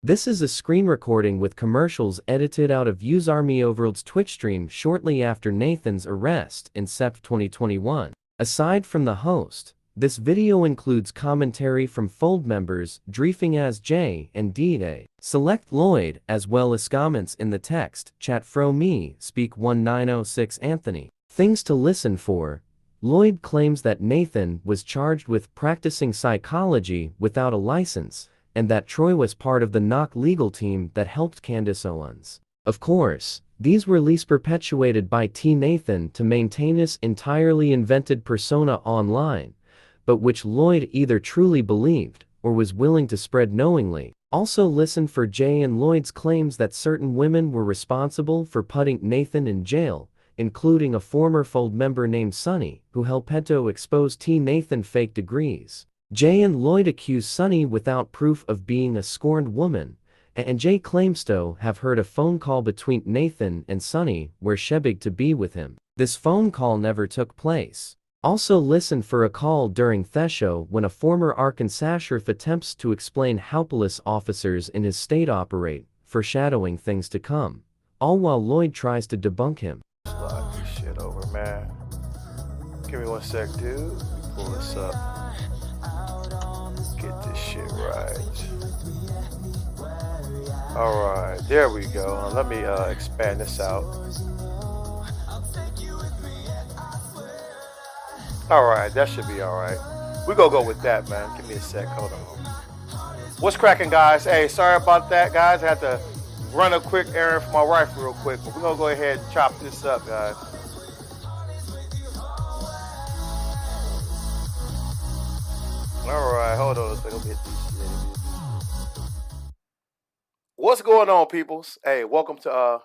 This is a screen recording with commercials edited out of USArmyOverlord's Twitch stream shortly after Nathan's arrest in Sept 2021. Aside from the host, this video includes commentary from Fold members DrFingaz J and DA. Select Lloyd, as well as comments in the text chat fro me speak 1906 Anthony. Things to listen for. Lloyd claims that Nathan was charged with practicing psychology without a license, and that Troy was part of the knock legal team that helped Candace Owens. Of course, these were least perpetuated by TNathan to maintain his entirely invented persona online, but which Lloyd either truly believed or was willing to spread knowingly. Also listen for Jay and Lloyd's claims that certain women were responsible for putting Nathan in jail, including a former Fold member named Sunny, who helped Peto expose TNathan fake degrees. Jay and Lloyd accuse Sunny without proof of being a scorned woman, and Jay claims to have heard a phone call between Nathan and Sunny where she begged to be with him. This phone call never took place. Also listen for a call during Thesho when a former Arkansas sheriff attempts to explain how police officers in his state operate, foreshadowing things to come, all while Lloyd tries to debunk him. Slide this shit over, man. Give me 1 sec, dude. Pull this up. Get this shit right. Alright, there we go. Let me expand this out. Alright, that should be alright. We're gonna go with that, man. Give me a sec. Hold on. What's cracking, guys? Hey, sorry about that, guys. I had to run a quick errand for my wife real quick, but we're gonna go ahead and chop this up, guys. Alright, hold on a second. Let me hit this shit. What's going on, peoples? Hey, welcome to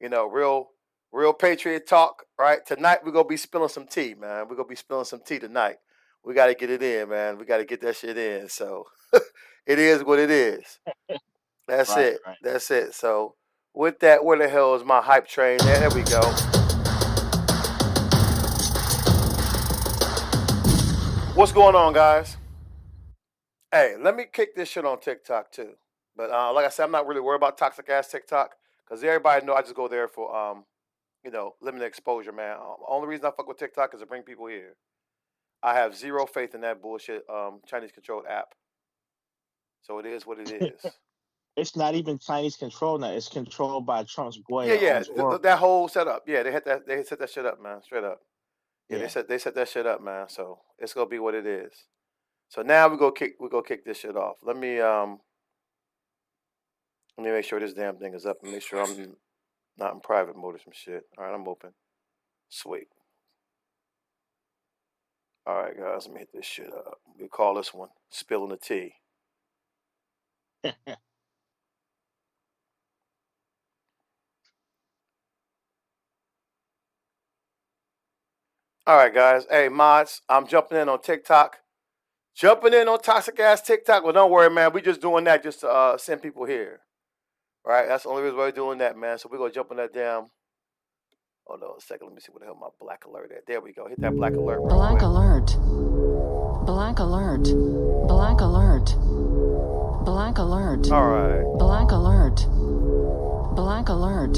real Patriot Talk, right? Tonight we're gonna be spilling some tea, man. We're gonna be spilling some tea tonight. We gotta get it in, man. We gotta get that shit in. So it is what it is. That's it. Right. That's it. So with that, where the hell is my hype train? There we go. What's going on, guys? Hey, let me kick this shit on TikTok too. But like I said, I'm not really worried about toxic ass TikTok because everybody know I just go there for limited exposure, man. Only reason I fuck with TikTok is to bring people here. I have zero faith in that bullshit Chinese controlled app. So it is what it is. It's not even Chinese control now. It's controlled by Trump's boy. Yeah. That whole setup. Yeah, they set that shit up, man. Straight up. Yeah. They set that shit up, man. So it's gonna be what it is. So now we go kick this shit off. Let me make sure this damn thing is up and make sure I'm not in private mode or some shit. All right, I'm open. Sweet. All right, guys, let me hit this shit up. We call this one Spilling the Tea. All right, guys. Hey, mods, I'm jumping in on TikTok. Jumping in on toxic ass TikTok. Well, don't worry, man. We just doing that just to send people here. Right? That's the only reason why we're doing that, man. So we're going to jump on that down. Hold on a second. Let me see what the hell my black alert at. There we go. Hit that black alert. Black alert. Black alert. Black alert. Black alert. All right. Black alert. Black alert.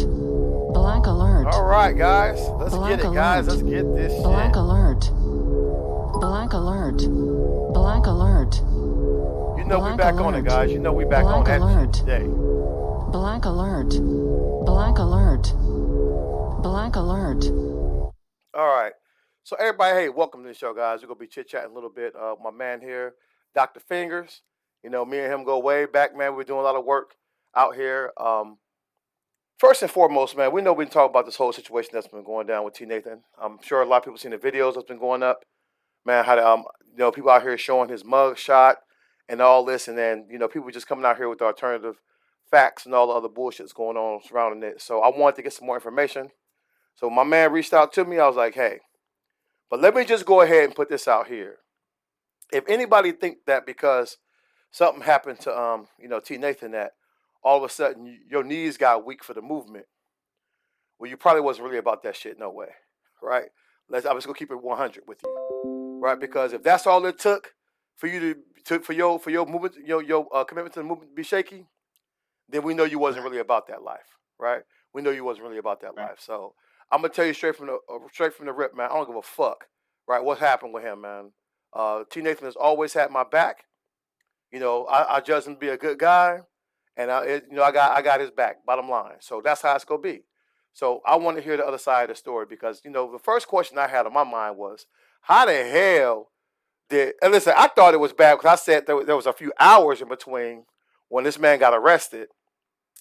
Black alert. All right, guys. Let's get it, guys. Let's get this shit. Black alert. Black alert. Black alert. You know we back on it, guys. You know we back on that today. Black alert. Black alert. Black alert. All right. So everybody, hey, welcome to the show, guys. We're going to be chit-chatting a little bit. My man here, DrFingaz. You know, me and him go way back, man. We're doing a lot of work out here. First and foremost, man, we know we can talk about this whole situation that's been going down with TNathan. I'm sure a lot of people seen the videos that's been going up. Man, how to, people out here showing his mug shot and all this. And then, people just coming out here with the alternative facts and all the other bullshit that's going on surrounding it. So I wanted to get some more information. So my man reached out to me. I was like, hey, but let me just go ahead and put this out here. If anybody think that because something happened to, TNathan, that all of a sudden your knees got weak for the movement, well, you probably wasn't really about that shit. No way. Right? I'm just going to keep it 100 with you. Right? Because if that's all it took for you for your movement, your commitment to the movement to be shaky, then we know you wasn't really about that life, right? We know you wasn't really about that life. So I'm gonna tell you straight from the rip, man. I don't give a fuck, right? What happened with him, man? TNathan has always had my back. You know, I judge him to be a good guy, and I got his back. Bottom line. So that's how it's gonna be. So I want to hear the other side of the story because the first question I had on my mind was, how the hell did? And listen, I thought it was bad because I said there was a few hours in between when this man got arrested,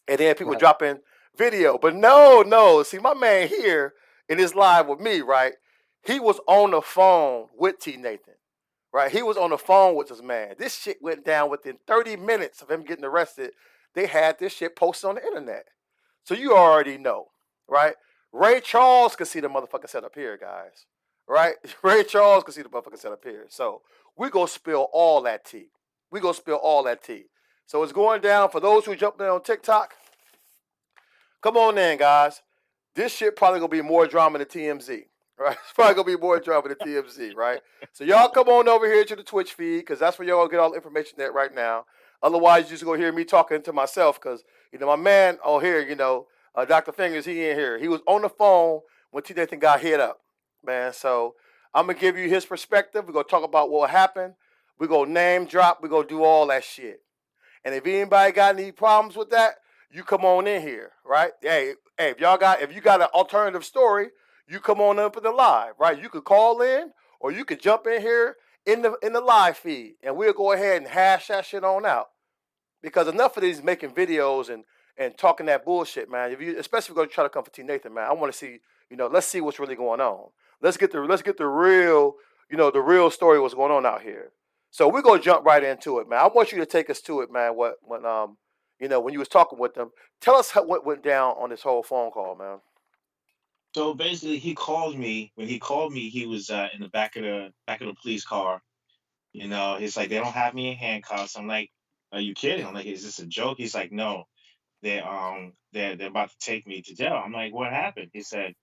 and then people dropping video. But no. See, my man here in his live with me, right? He was on the phone with TNathan. Right, he was on the phone with this man. This shit went down within 30 minutes of him getting arrested. They had this shit posted on the internet. So you already know, right? Ray Charles could see the motherfucking setup here, guys. Right? Ray Charles could see the motherfucking setup here. So we gonna spill all that tea. So it's going down for those who jumped in on TikTok. Come on in, guys. This shit probably gonna be more drama than TMZ. Right, it's probably gonna be more drama than TMZ, right? So y'all come on over here to the Twitch feed because that's where y'all gonna get all the information at right now. Otherwise, you just gonna hear me talking to myself because my man on here, DrFingaz, he in here. He was on the phone when TNathan got hit up, man. So I'm gonna give you his perspective. We're gonna talk about what happened. We're gonna name drop. We're gonna do all that shit. And if anybody got any problems with that, you come on in here, right? Hey, if you got an alternative story, you come on up in the live, right? You could call in or you could jump in here in the live feed and we'll go ahead and hash that shit on out. Because enough of these making videos and talking that bullshit, man. Especially if you're gonna try to come for TNathan, man, I want to see, let's see what's really going on. Let's get the real, the real story what's going on out here. So we're gonna jump right into it, man. I want you to take us to it, man. When you was talking with them, tell us what went down on this whole phone call, man. So basically, he called me. When he called me, he was in the back of the police car. He's like, they don't have me in handcuffs. I'm like, are you kidding? I'm like, is this a joke? He's like, no, they're about to take me to jail. I'm like, what happened? He said,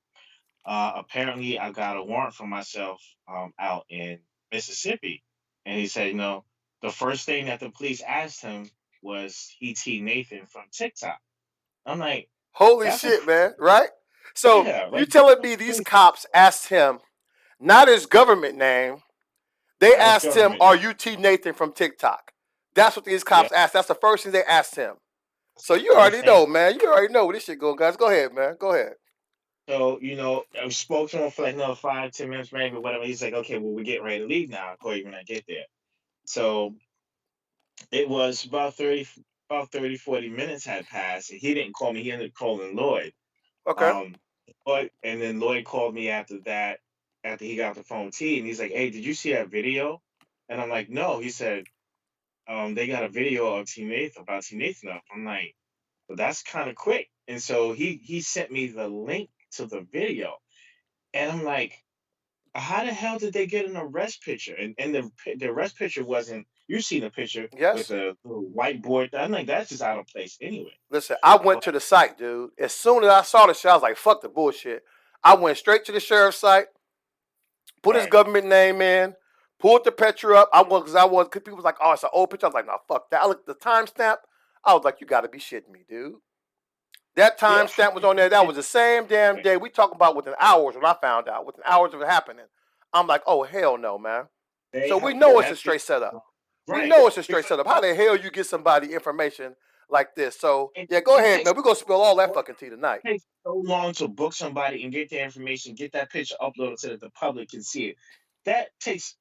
apparently I got a warrant for myself out in Mississippi, and he said, the first thing that the police asked him was TNathan from TikTok. I'm like, holy shit, man, right? So yeah, you telling me these cops asked him not his government name, they asked him, are you TNathan from TikTok? That's what these cops asked. That's the first thing they asked him. So you already know, man. You already know where this shit going, guys. Go ahead, man. Go ahead. So, I spoke to him for like another 5-10 minutes, maybe, whatever. He's like, okay, well, we're getting ready to leave now. I'll call you when I get there. So it was about 30, 40 minutes had passed. And he didn't call me. He ended up calling Lloyd. Okay. And then Lloyd called me after that, after he got off the phone with T, and he's like, hey, did you see that video? And I'm like, no. He said, they got a video of TNathan up. I'm like, well, that's kind of quick. And so he sent me the link to the video. And I'm like, how the hell did they get an arrest picture? And the arrest picture wasn't, you've seen the picture with a little whiteboard. I'm like, that's just out of place anyway. Listen, I went to the site, dude. As soon as I saw the shit, I was like, fuck the bullshit. I went straight to the sheriff's site, put his government name in, pulled the picture up. Because people was like, oh, it's an old picture. I was like, no, fuck that. I looked at the timestamp. I was like, you got to be shitting me, dude. That timestamp was on there. That was the same damn day. We talking about within hours when I found out, within hours of it happening. I'm like, oh, hell no, man. So we know it's a straight setup. We know it's a straight setup. How the hell you get somebody information like this? So, yeah, go ahead, man. We're going to spill all that fucking tea tonight. It takes so long to book somebody and get their information, get that picture uploaded so that the public can see it. That takes,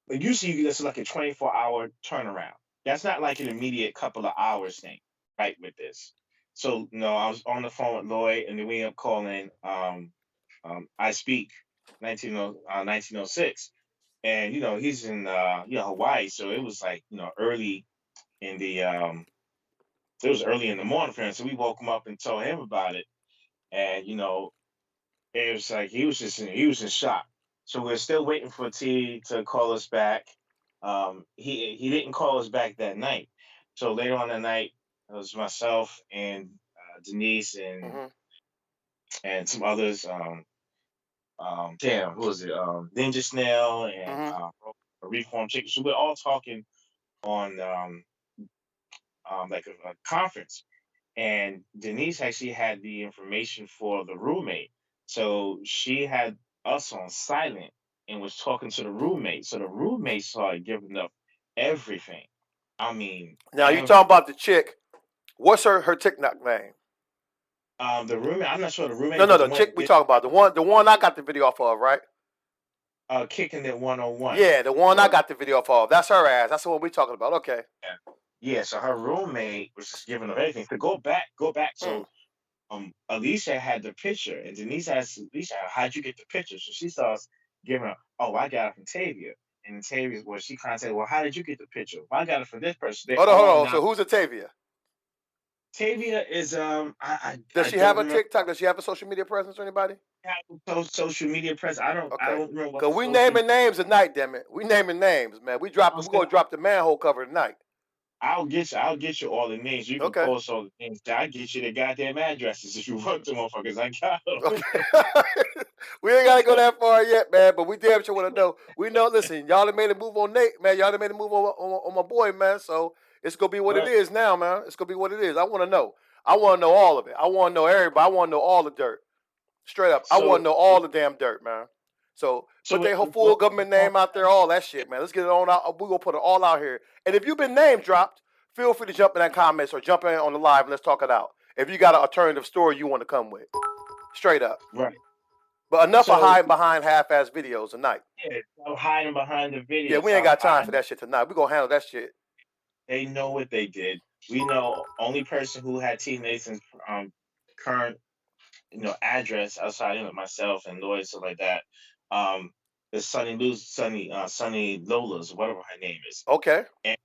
usually that's like a 24-hour turnaround. That's not like an immediate couple of hours thing, right, with this. So, I was on the phone with Lloyd, and then we ended up calling I Speak 1906. And, he's in, Hawaii. So it was like, early in the, it was early in the morning for him. So we woke him up and told him about it. And, it was like, he was in shock. So we're still waiting for T to call us back. He didn't call us back that night. So later on that night, it was myself and Denise and some others. Who was it? Ninja Snail and Reformed Chicken. So we're all talking on like a conference, and Denise actually had the information for the roommate, so she had us on silent and was talking to the roommate. So the roommate started giving up everything. I mean, Now you talking about the chick? What's her TikTok name? The roommate. I'm not sure the roommate. No, but the one chick we talking about, the one I got the video off of, right? Kicking it 101. Yeah, the one I got the video off of. That's her ass. That's the one we talking about. Okay. Yeah. So her roommate was just giving up everything. So go back. So Alicia had the picture, and Denise asked Alicia, "How'd you get the picture?" So she starts giving her, "Oh, I got it from Tavia." And Tavia, well, she kind of said, "Well, how did you get the picture?" Well, I got it from this person. Hold on. So who's a Tavia? Tavia is Does she have a TikTok? Does she have a social media presence or anybody? Social media presence. I don't remember. Because we naming names tonight, damn it. We naming names, man. We're gonna drop the manhole cover tonight. I'll get you all the names. You can post all the names. I'll get you the goddamn addresses if you want the motherfuckers. I got them. Okay. We ain't gotta go that far yet, man. But we damn sure want to know. We know. Listen, y'all done made a move on Nate, man. Y'all done made a move on my boy, man. So it's gonna be what it is now, man. It's gonna be what it is. I want to know. I want to know all of it. I want to know everybody. I want to know all the dirt. Straight up. I want to know all the damn dirt, man. So put their whole full government name out there, all that shit, man. Let's get it on out. We're gonna put it all out here. And if you've been name dropped, feel free to jump in that comments or jump in on the live and let's talk it out. If you got an alternative story you want to come with. Straight up. Right. But enough of hiding behind half-ass videos tonight. Yeah, no hiding behind the videos. Yeah, we ain't got time for that shit tonight. We're gonna handle that shit. They know what they did. We know only person who had TNathan's current address outside myself and Lloyd, stuff like that. The Sunny Lola's, whatever her name is. Okay. And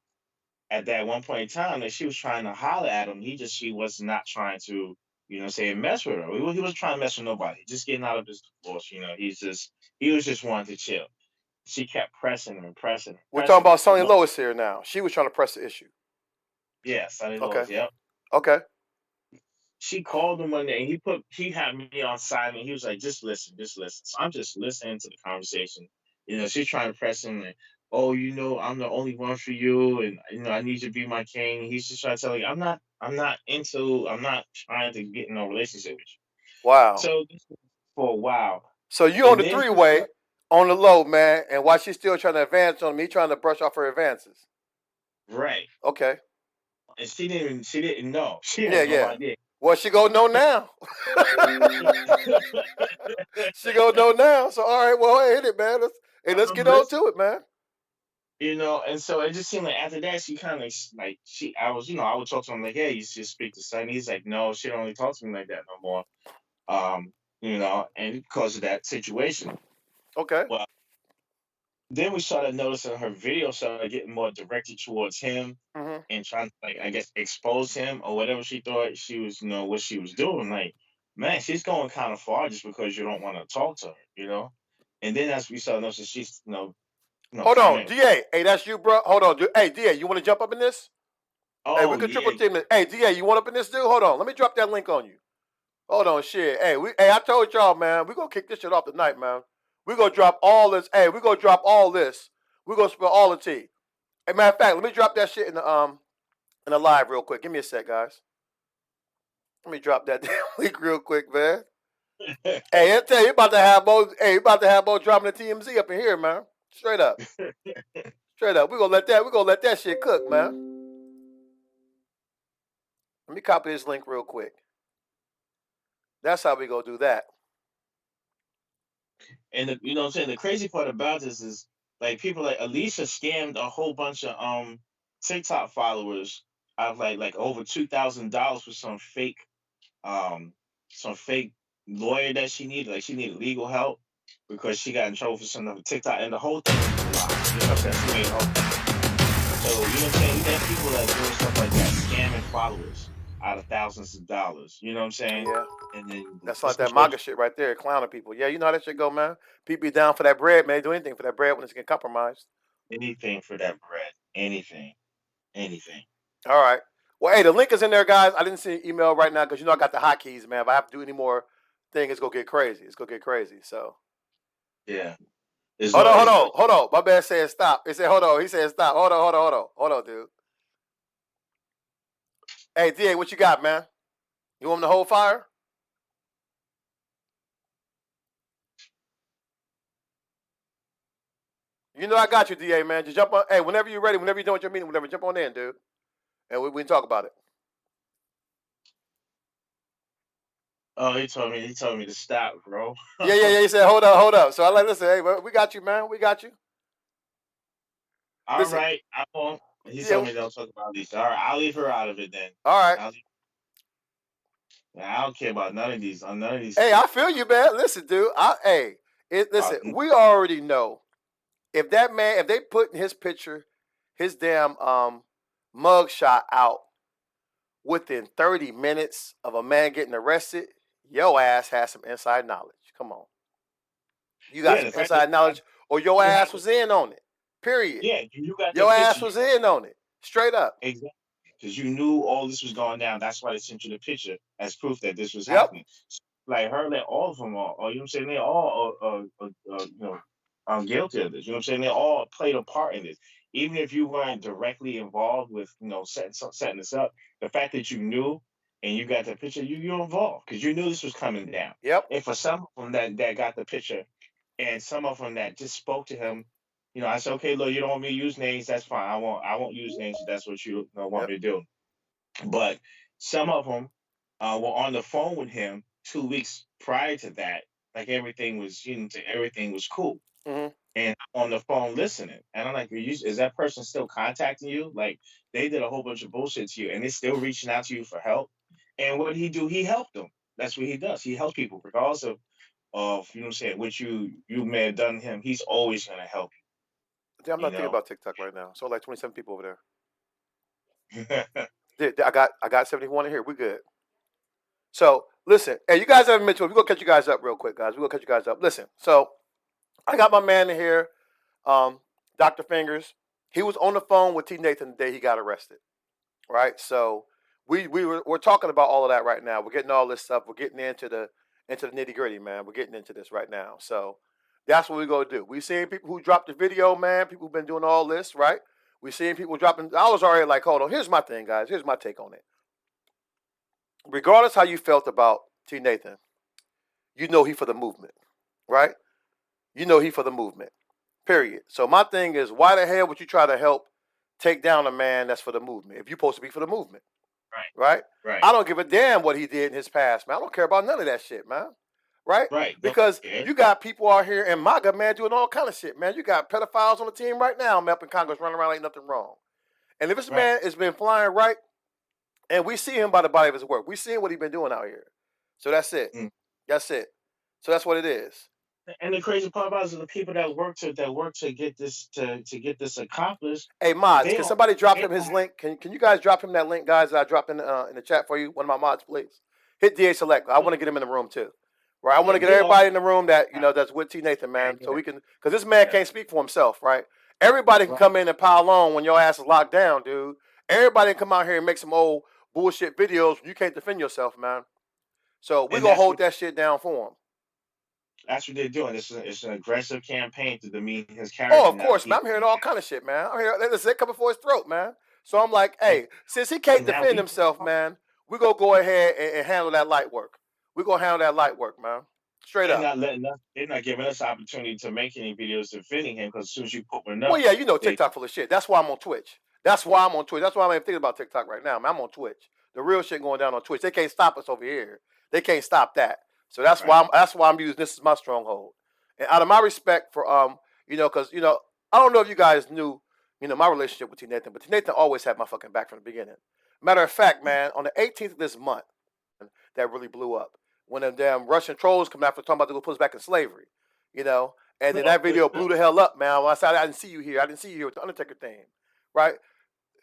at that one point in time, that she was trying to holler at him, she was not trying to, mess with her. He wasn't trying to mess with nobody. Just getting out of his divorce. He was just wanting to chill. She kept pressing him and pressing him. We're talking about Sunny Lois here now. She was trying to press the issue. Yeah, Sunny Lois. Yep. Okay. She called him one day and he had me on silent. He was like, just listen. So I'm just listening to the conversation. She's trying to press him and, oh, I'm the only one for you, and I need you to be my king. He's just trying to tell you, I'm not trying to get in a relationship with you. Wow. So for a while. So you on the three-way on the low, man, and while she's still trying to advance on me, trying to brush off her advances. Right. Okay. And she didn't know. She had no idea. Well, she gonna know now. She gonna know now. So all right, well, hit it, man. Let's get on to it, man. And so it just seemed like after that, she kind of I would talk to him like, hey, you should speak to Sonny. He's like, no, she don't really talk to me like that no more. And because of that situation. Okay. Well, then we started noticing her video started getting more directed towards him and trying to, expose him or whatever she thought she was, what she was doing. Like, man, she's going kind of far just because you don't want to talk to her, And then as we started noticing, she's, hold on, DA. Hey, that's you, bro. Hold on, dude. Hey, DA, you want to jump up in this? Oh, hey, we can triple team this. Hey, DA, you want up in this, dude? Hold on. Let me drop that link on you. Hold on, shit. Hey, I told y'all, man, we're going to kick this shit off tonight, man. We're going to drop all this. Hey, we're going to drop all this. We're going to spill all the tea. Hey, matter of fact, let me drop that shit in the live real quick. Give me a sec, guys. Let me drop that damn link real quick, man. Hey, I tell you, you about to have more dropping the TMZ up in here, man. Straight up. Straight up. We're gonna let that shit cook, man. Let me copy this link real quick. That's how we gonna do that. And what I'm saying, the crazy part about this is people like Alicia scammed a whole bunch of TikTok followers out of like over $2,000 for some fake lawyer that she needed. Like she needed legal help because she got in trouble for some of TikTok, and the whole thing was a lie. You know what I'm saying? So you know what I'm saying? You got people that doing stuff like that, scamming followers out of thousands of dollars. You know what I'm saying? Yeah. And then that's like that MAGA shit right there, clowning people. Yeah, you know how that shit go, man. People be down for that bread, man. They do anything for that bread when it's getting compromised. Anything for that bread. Anything. All right. Well, hey, the link is in there, guys. I didn't see an email right now because I got the hotkeys, man. If I have to do any more thing, it's gonna get crazy. So. Yeah. Hold on. My man said stop. He said hold on. He said stop. Hold on, dude. Hey, DA, what you got, man? You want him to hold fire? You know I got you, DA, man. Just jump on. Hey, whenever you're ready, whenever you're done with your meeting, whenever, jump on in, dude. And we can talk about it. Oh, he told me to stop, bro. Yeah. He said, hold up. So I like, listen, hey, we got you, man. We got you. All Listen. right, I won't. He told me don't talk about these. All right, I'll leave her out of it then. All right. I don't care about none of these. Hey, I feel you, man. Listen, dude. Listen, we already know if that man, if they put his picture, his damn mug shot out within 30 minutes of a man getting arrested, your ass has some inside knowledge. Come on. You got some inside knowledge, or your ass was in on it. Period. Yeah, you got your ass was in on it. Straight up. Exactly. Because you knew all this was going down. That's why they sent you the picture as proof that this was happening. Like her, like all of them are, you know what I'm saying? They all guilty of this. You know what I'm saying? They all played a part in this. Even if you weren't directly involved with, setting this up, the fact that you knew and you got the picture, you're involved because you knew this was coming down. Yep. And for some of them that got the picture, and some of them that just spoke to him, I said, okay, look, you don't want me to use names, that's fine. I won't use names if that's what you want me to do. But some of them were on the phone with him 2 weeks prior to that, like everything was cool. Mm-hmm. And on the phone listening, and I'm like, is that person still contacting you? Like they did a whole bunch of bullshit to you, and they're still reaching out to you for help. And what did he do? He helped them. That's what he does. He helps people, regardless of you know what I'm saying, what you may have done to him. He's always gonna help you. I'm not thinking about TikTok right now. So like 27 people over there. I got 71 in here. We good. So listen, hey, you guys haven't mentioned. We're gonna catch you guys up real quick, guys. We're gonna catch you guys up. Listen, so I got my man in here, DrFingaz. He was on the phone with TNathan the day he got arrested. Right? So we're talking about all of that right now. We're getting all this stuff. We're getting into the nitty-gritty, man. We're getting into this right now. So that's what we're going to do. We've seen people who dropped the video, man. People who've been doing all this, right? We've seen people dropping. I was already like, hold on. Here's my thing, guys. Here's my take on it. Regardless how you felt about TNathan, you know he for the movement, right? You know he for the movement, period. So my thing is, why the hell would you try to help take down a man that's for the movement if you're supposed to be for the movement? Right? I don't give a damn what he did in his past, man. I don't care about none of that shit, man. Right? Because you got people out here in MAGA, man, doing all kind of shit, man. You got pedophiles on the team right now, man, up in Congress running around like nothing wrong. And if this man has been flying right, and we see him by the body of his work, we see what he's been doing out here. So that's it. That's it. So that's what it is. And the crazy part about it is the people that work to get this accomplished. Hey, mods, can somebody drop him his link? Can you guys drop him that link, guys? That I dropped in the chat for you. One of my mods, please. Hit DA select. I want to get him in the room too. Right, I want to get everybody in the room that that's with TNathan, man, so we can, because this man can't speak for himself, right? Everybody can come in and pile on when your ass is locked down, dude. Everybody can come out here and make some old bullshit videos when you can't defend yourself, man. So we're gonna hold that shit down for him. That's what they're doing. It's an aggressive campaign to demean his character. Oh, of course, man. I'm hearing all kind of shit, man. I'm hearing they're coming for his throat, man. So I'm like, hey, since he can't defend himself, man, we're gonna go ahead and handle that light work. We're gonna handle that light work, man. Straight up. They're not giving us opportunity to make any videos defending him, because as soon as you put one up. Well, yeah, you know TikTok full of shit. That's why I'm on Twitch. That's why I'm even thinking about TikTok right now, man. I'm on Twitch. The real shit going down on Twitch. They can't stop us over here. They can't stop that. So that's why I'm using this as my stronghold. And out of my respect for because I don't know if you guys knew, my relationship with TNathan, but TNathan always had my fucking back from the beginning. Matter of fact, man, on the 18th of this month, that really blew up. When them damn Russian trolls come after talking about they gonna put us back in slavery, and then that video blew the hell up, man. When I said I didn't see you here with the Undertaker thing, right?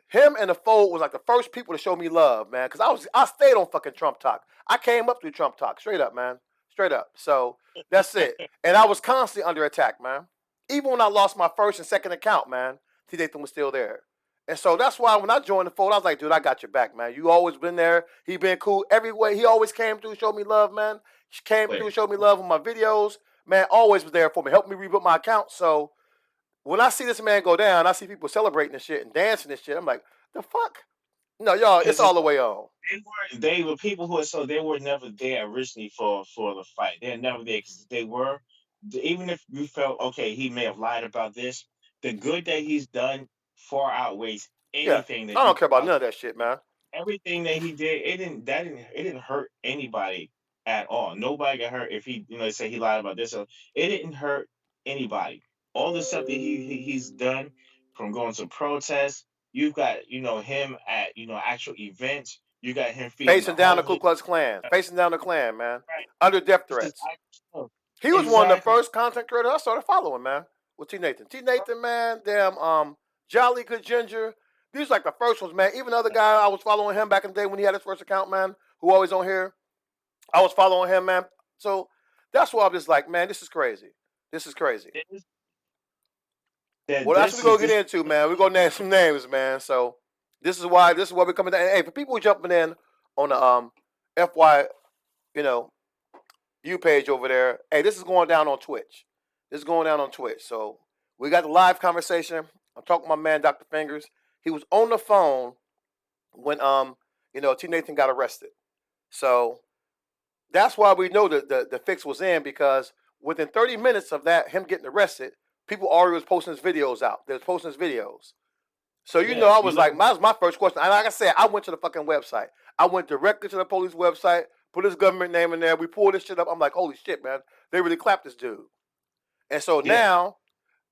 Him and the Fold was like the first people to show me love, man, because I stayed on fucking Trump Talk. I came up through Trump Talk, straight up, man, straight up. So that's it. And I was constantly under attack, man. Even when I lost my first and second account, man, TNathan was still there. And so that's why when I joined the Fold, I was like, dude, I got your back, man. You always been there. He been cool every way. He always came through, showed me love, man. He came through, showed me love with my videos. Man, always was there for me. Helped me reboot my account. So when I see this man go down, I see people celebrating this shit and dancing this shit. I'm like, the fuck? No, y'all, it's 'Cause all the way on. they were people who are so they were never there originally for the fight. They're never there because they were. Even if you felt okay, he may have lied about this. The good that he's done far outweighs Yeah, anything that I you don't care about can. none of that shit, man. Everything that he did, it didn't hurt anybody at all. Nobody got hurt if he, say he lied about this. So it didn't hurt anybody. All the stuff that he's done, from going to protests, you've got him at actual events. You got him feeding the Facing down the Ku homeless. Klux Klan, facing down the Klan, man, Right. under death This is threats. actual. He was one of the Exactly. first content creators I started following, man, with TNathan. TNathan, man, damn, Jolly Good Ginger. These like the first ones, man. Even the other guy, I was following him back in the day when he had his first account, man, who always on here. I was following him, man. So that's why I'm just like, man, this is crazy. This is crazy. It is- that Well, that's this what we're is gonna this. get into, man. We're gonna name some names, man. So this is why we're coming down. Hey, for people jumping in on the FY, you know, U page over there. Hey, this is going down on Twitch. This is going down on Twitch. So we got the live conversation. I'm talking to my man, DrFingaz. He was on the phone when TNathan got arrested. So that's why we know that the fix was in, because within 30 minutes of that, him getting arrested, people already was posting his videos out. They was posting his videos. So I was like, that was my first question. And like I said, I went to the fucking website. I went directly to the police website, put his government name in there. We pulled this shit up. I'm like, holy shit, man. They really clapped this dude. And so now,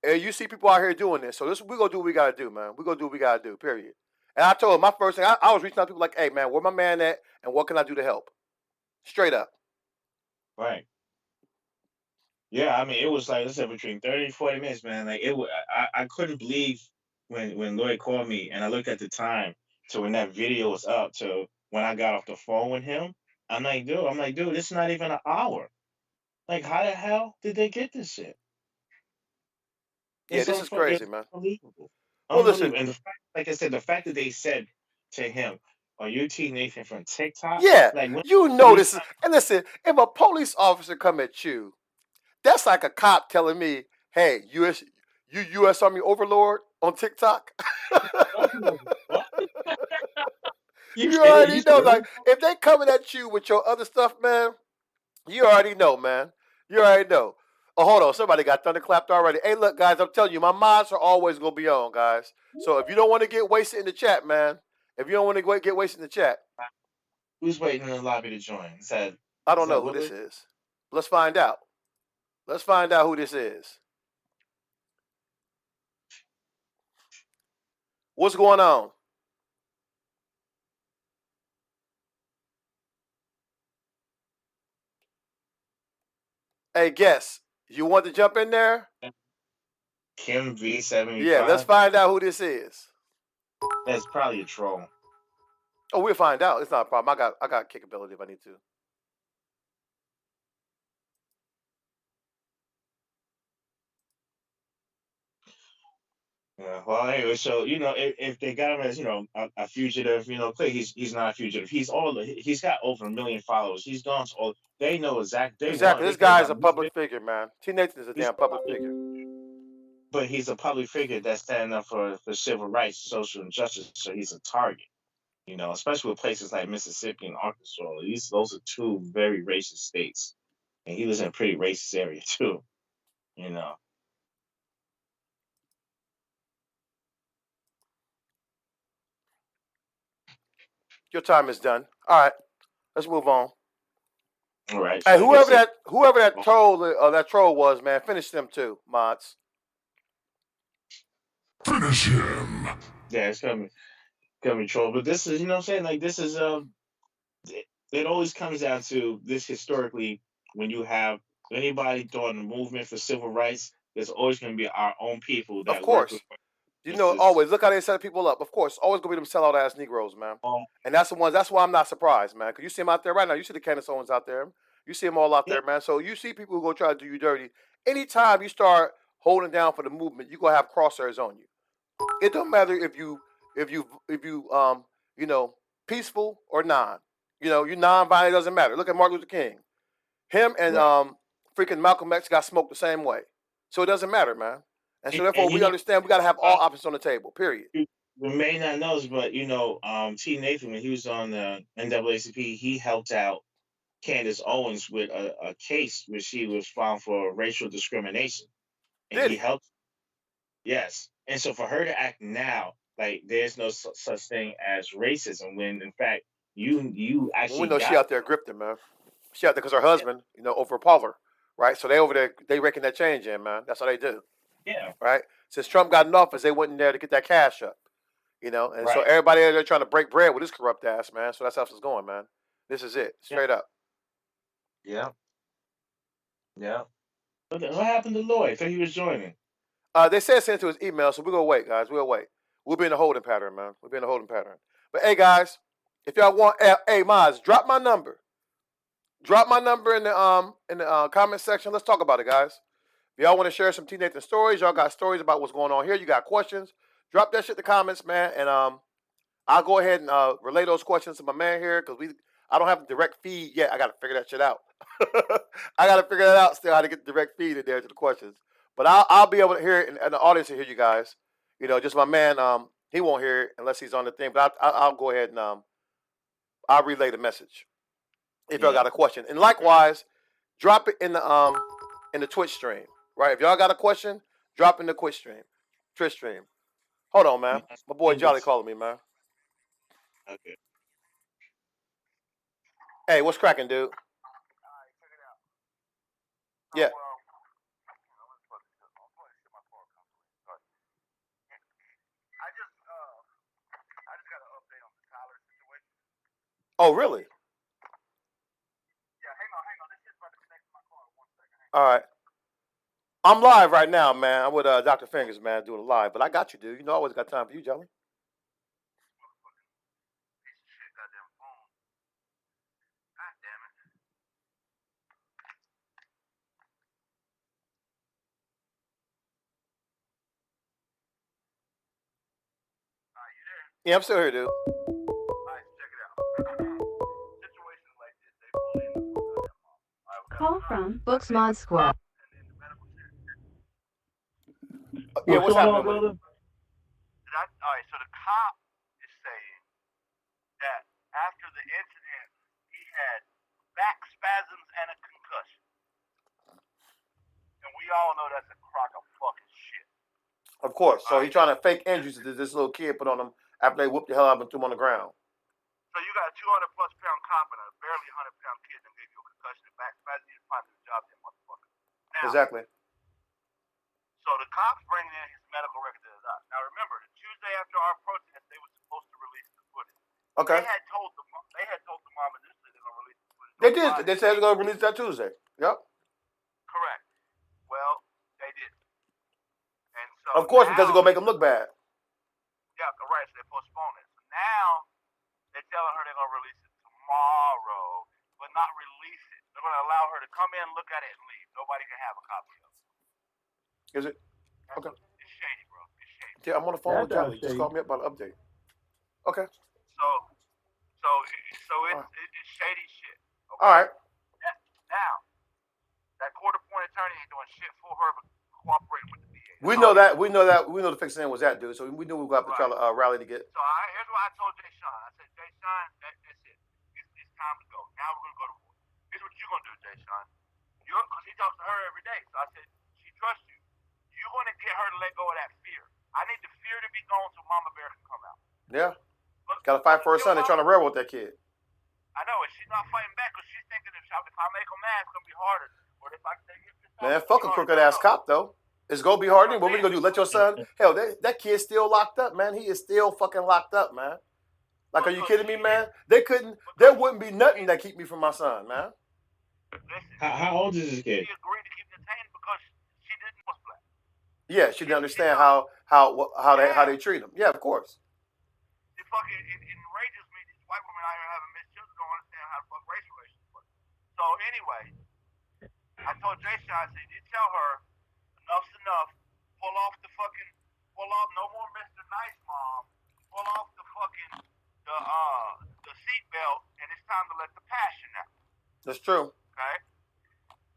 you see people out here doing this. So we're going to do what we got to do, man. We're going to do what we got to do, period. And I told him my first thing, I was reaching out to people like, hey, man, where my man at? And what can I do to help? Straight up. Right. Yeah, I mean, it was like, let's say, between 30 and 40 minutes, man. Like, I couldn't believe when Lloyd called me, and I looked at the time to when that video was up to when I got off the phone with him. I'm like, dude, it's not even an hour. Like, how the hell did they get this shit? Yeah, this is crazy, man. Unbelievable. Well, listen. And the fact, like I said, the fact that they said to him, "Are you TNathan from TikTok?" Yeah, Like, this is, and listen, if a police officer come at you, that's like a cop telling me, hey, US Army Overlord on TikTok. You already know, like, if they coming at you with your other stuff, man, you already know, man. You already know. Oh, hold on. Somebody got thunderclapped already. Hey, look, guys, I'm telling you, my mods are always going to be on, guys. So if you don't want to get wasted in the chat, man, if you don't want to get wasted in the chat. Who's waiting in the lobby to join? I don't know who this is. Let's find out. Let's find out who this is. What's going on? Hey, guess. You want to jump in there? Kim V75. Yeah, let's find out who this is. That's probably a troll. Oh, we'll find out. It's not a problem. I got kickability if I need to. Yeah, well, anyway, so if they got him as a fugitive, clearly he's not a fugitive. He's got over 1 million followers. He's gone to all. They know exactly. This guy is a public figure, man. TNathan is a damn public figure. But he's a public figure that's standing up for civil rights, social injustice. So he's a target. Especially with places like Mississippi and Arkansas. Those are two very racist states, and he was in a pretty racist area too. Your time is done. All right, let's move on. All right. Hey, so whoever that troll was, man, finish them too, mods. Finish him. Yeah, it's coming troll. But this is, what I'm saying? Like, this is it always comes down to this historically. When you have anybody doing the movement for civil rights, there's always going to be our own people that of course. Always look how they set people up. Of course, always gonna be them sellout ass Negroes, man. And that's the ones. That's why I'm not surprised, man. Because you see them out there right now. You see the Candace Owens out there. You see them all out there, man. So you see people who go try to do you dirty. Anytime you start holding down for the movement, you gonna have crosshairs on you. It don't matter if you peaceful or non. You non-violent, doesn't matter. Look at Martin Luther King. Him and freaking Malcolm X got smoked the same way. So it doesn't matter, man. And so therefore we understand we gotta have all options on the table. Period. may not know, but TNathan, when he was on the NAACP, he helped out Candace Owens with a case where she was found for racial discrimination, and Did he he? helped. Yes, and so for her to act now like there's no such thing as racism, when in fact you Well, we actually know she got. out there grifting, man. She out there because her husband, over a parlor, right? So they over there, they raking that change in, man. That's how they do, Yeah, right? Since Trump got in office, they went in there to get that cash up, and so right. everybody out there trying to break bread with this corrupt ass, man. So that's how it's going, man. This is it, Yeah, straight up. yeah, yeah. What happened to Lloyd? I thought he was joining. They said send it to his email, so we're gonna wait, guys. We'll wait. We'll be in a holding pattern, man. We'll be in a holding pattern. But hey, guys, if y'all want, hey, Maz, drop my number. Drop my number in the comment section. Let's talk about it, guys. If y'all want to share some TNathan stories, y'all got stories about what's going on here. You got questions? Drop that shit in the comments, man. And I'll go ahead and relay those questions to my man here because I don't have a direct feed yet. I got to figure that shit out. I got to figure that out still, how to get the direct feed in there to the questions. But I'll be able to hear it, and the audience will hear you guys. Just my man. He won't hear it unless he's on the thing. But I'll go ahead and I'll relay the message if y'all got a question. And likewise, drop it in the Twitch stream. Right? If y'all got a question, drop in the Twitch stream. Hold on, man. My boy Jolly calling me, man. Okay. Hey, what's cracking, dude? Yeah. Oh, really? Yeah, hang on. This is about to connect to my car. 1 second. All right. I'm live right now, man. I'm with DrFingaz, man, doing a live. But I got you, dude. I always got time for you, Jolly. Yeah, I'm still here, dude. Call from Books Mod Squad. Yeah, what's happening, brother? All right, so the cop is saying that after the incident, he had back spasms and a concussion. And we all know that's a crock of fucking shit. Of course. So he's trying to fake injuries that this little kid put on him after they whooped the hell out of him and threw him on the ground. So you got a 200+ pound cop and a barely 100-pound kid that gave you a concussion and back spasms. You find the job, then motherfucker. Now, exactly. So the cops bringing in his medical record to the doc. Now remember, the Tuesday after our protest, they were supposed to release the footage. Okay. They had told the mom initially they're gonna release the footage. They did. They said they're gonna release that Tuesday. Yep. Correct. Well, they did. And so of course, because it's gonna make them look bad. Yeah, right. So they postponed it. So now they're telling her they're gonna release it tomorrow, but not release it. They're gonna allow her to come in, look at it, and leave. Nobody can have a copy of it. Is it? Okay. It's shady, bro. It's shady. Yeah, I'm on the phone with Jolly. Just call me up about an update. Okay. So it's shady shit. Okay? All right. Now, that court-appointed attorney ain't doing shit for her, but cooperating with the DA. We know the fixing was that, dude. So we knew we were going to have to try to rally to get. So here's what I told Jay Sean. I said, Jay Sean, that's it. It's time to go. Now we're going to go to court. Here's what you're going to do, Jay Sean. Because he talks to her every day. So I said, she trusts you. You're going to get her to let go of that fear. I need the fear to be gone so Mama Bear can come out. Yeah. Got to fight for her son. They're trying to railroad that kid. I know, and she's not fighting back because she's thinking if I make him mad, it's going to be harder. Or if I take him to man, fuck a crooked ass cop, though. It's going to be harder. What we going to do? Let your son? Hell, that kid's still locked up, man. He is still fucking locked up, man. Like, are you kidding me, man? There wouldn't be nothing that keep me from my son, man. How old is this kid? She agreed to keep detained because she didn't was black. Yeah, she didn't understand how they treat him. Yeah, of course. It fucking enrages me. These white women out here having missed children don't understand how to fuck race relations work. So anyway, I told Jay Sean, I said, you tell her enough's enough. Pull off no more Mr. Nice Mom. Pull off the seatbelt, and it's time to let the passion out. That's true. Okay.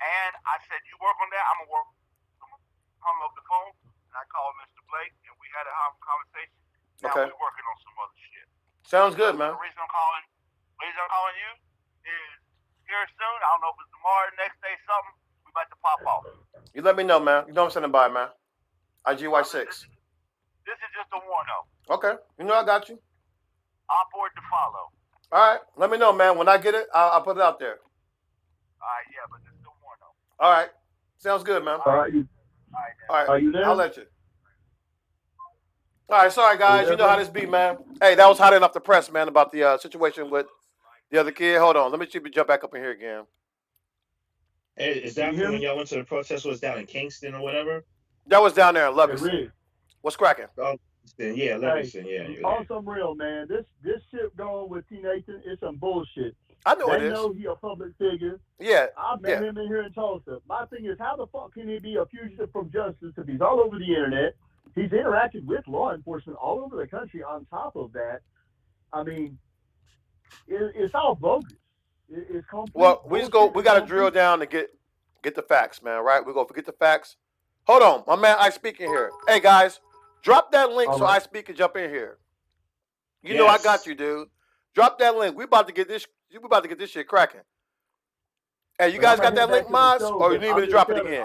And I said, you work on that. I'm gonna work. Hung up the phone, and I called Mr. Blake, and we had a conversation. Now Okay. we're working on some other shit. Sounds good, man. The reason I'm calling you is here soon. I don't know if it's tomorrow, next day, something. We about to pop off. You let me know, man. You know I'm sending by, man. IGY6. This is just a warn-up. Okay. You know I got you. I'll board to follow. All right. Let me know, man. When I get it, I'll put it out there. All right, yeah, but this is a warn-up. All right. Sounds good, man. All right. All right. Are you there? I'll let you. All right. Sorry, guys. You know how this be, man. Hey, that was hot enough to press, man, about the situation with the other kid. Hold on. Let me see if we jump back up in here again. Hey, is that when y'all went to the protest? Was down in Kingston or whatever? That was down there in Hey, Livingston. Rick. What's cracking? Oh, yeah, Livingston. Yeah. On some real, man. This shit going with TNathan is some bullshit. I know it They is. know he a public figure. Yeah. I met him in here in Tulsa. My thing is, how the fuck can he be a fugitive from justice if he's all over the internet? He's interacted with law enforcement all over the country. On top of that, I mean, it's all bogus. It's complete. Well, we got to drill down to get the facts, man. Right? We go forget the facts. Hold on, my man. I speak in here. Hey guys, drop that link so I speak and jump in here. You know I got you, dude. Drop that link. We about to get this. We about to get this shit cracking. Hey, you guys got that link, mods, or you need me to drop it again?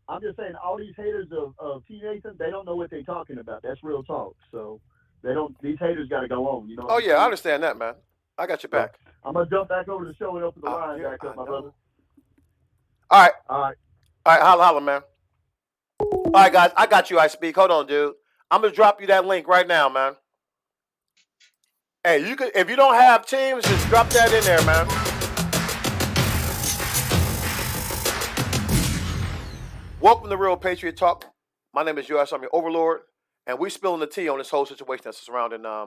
I'm just saying, all these haters of TNathan, they don't know what they're talking about. That's real talk. So they don't. These haters got to go on. You know. Oh yeah, I understand that, man. I got your back. I'm gonna jump back over the show and open the line back up, my brother. All right. All right. All right, holla, man. All right, guys, I got you. I speak. Hold on, dude. I'm gonna drop you that link right now, man. Hey, you could, if you don't have Teams, just drop that in there, man. Welcome to Real Patriot Talk. My name is USArmyOverlord, and we spilling the tea on this whole situation that's surrounding, my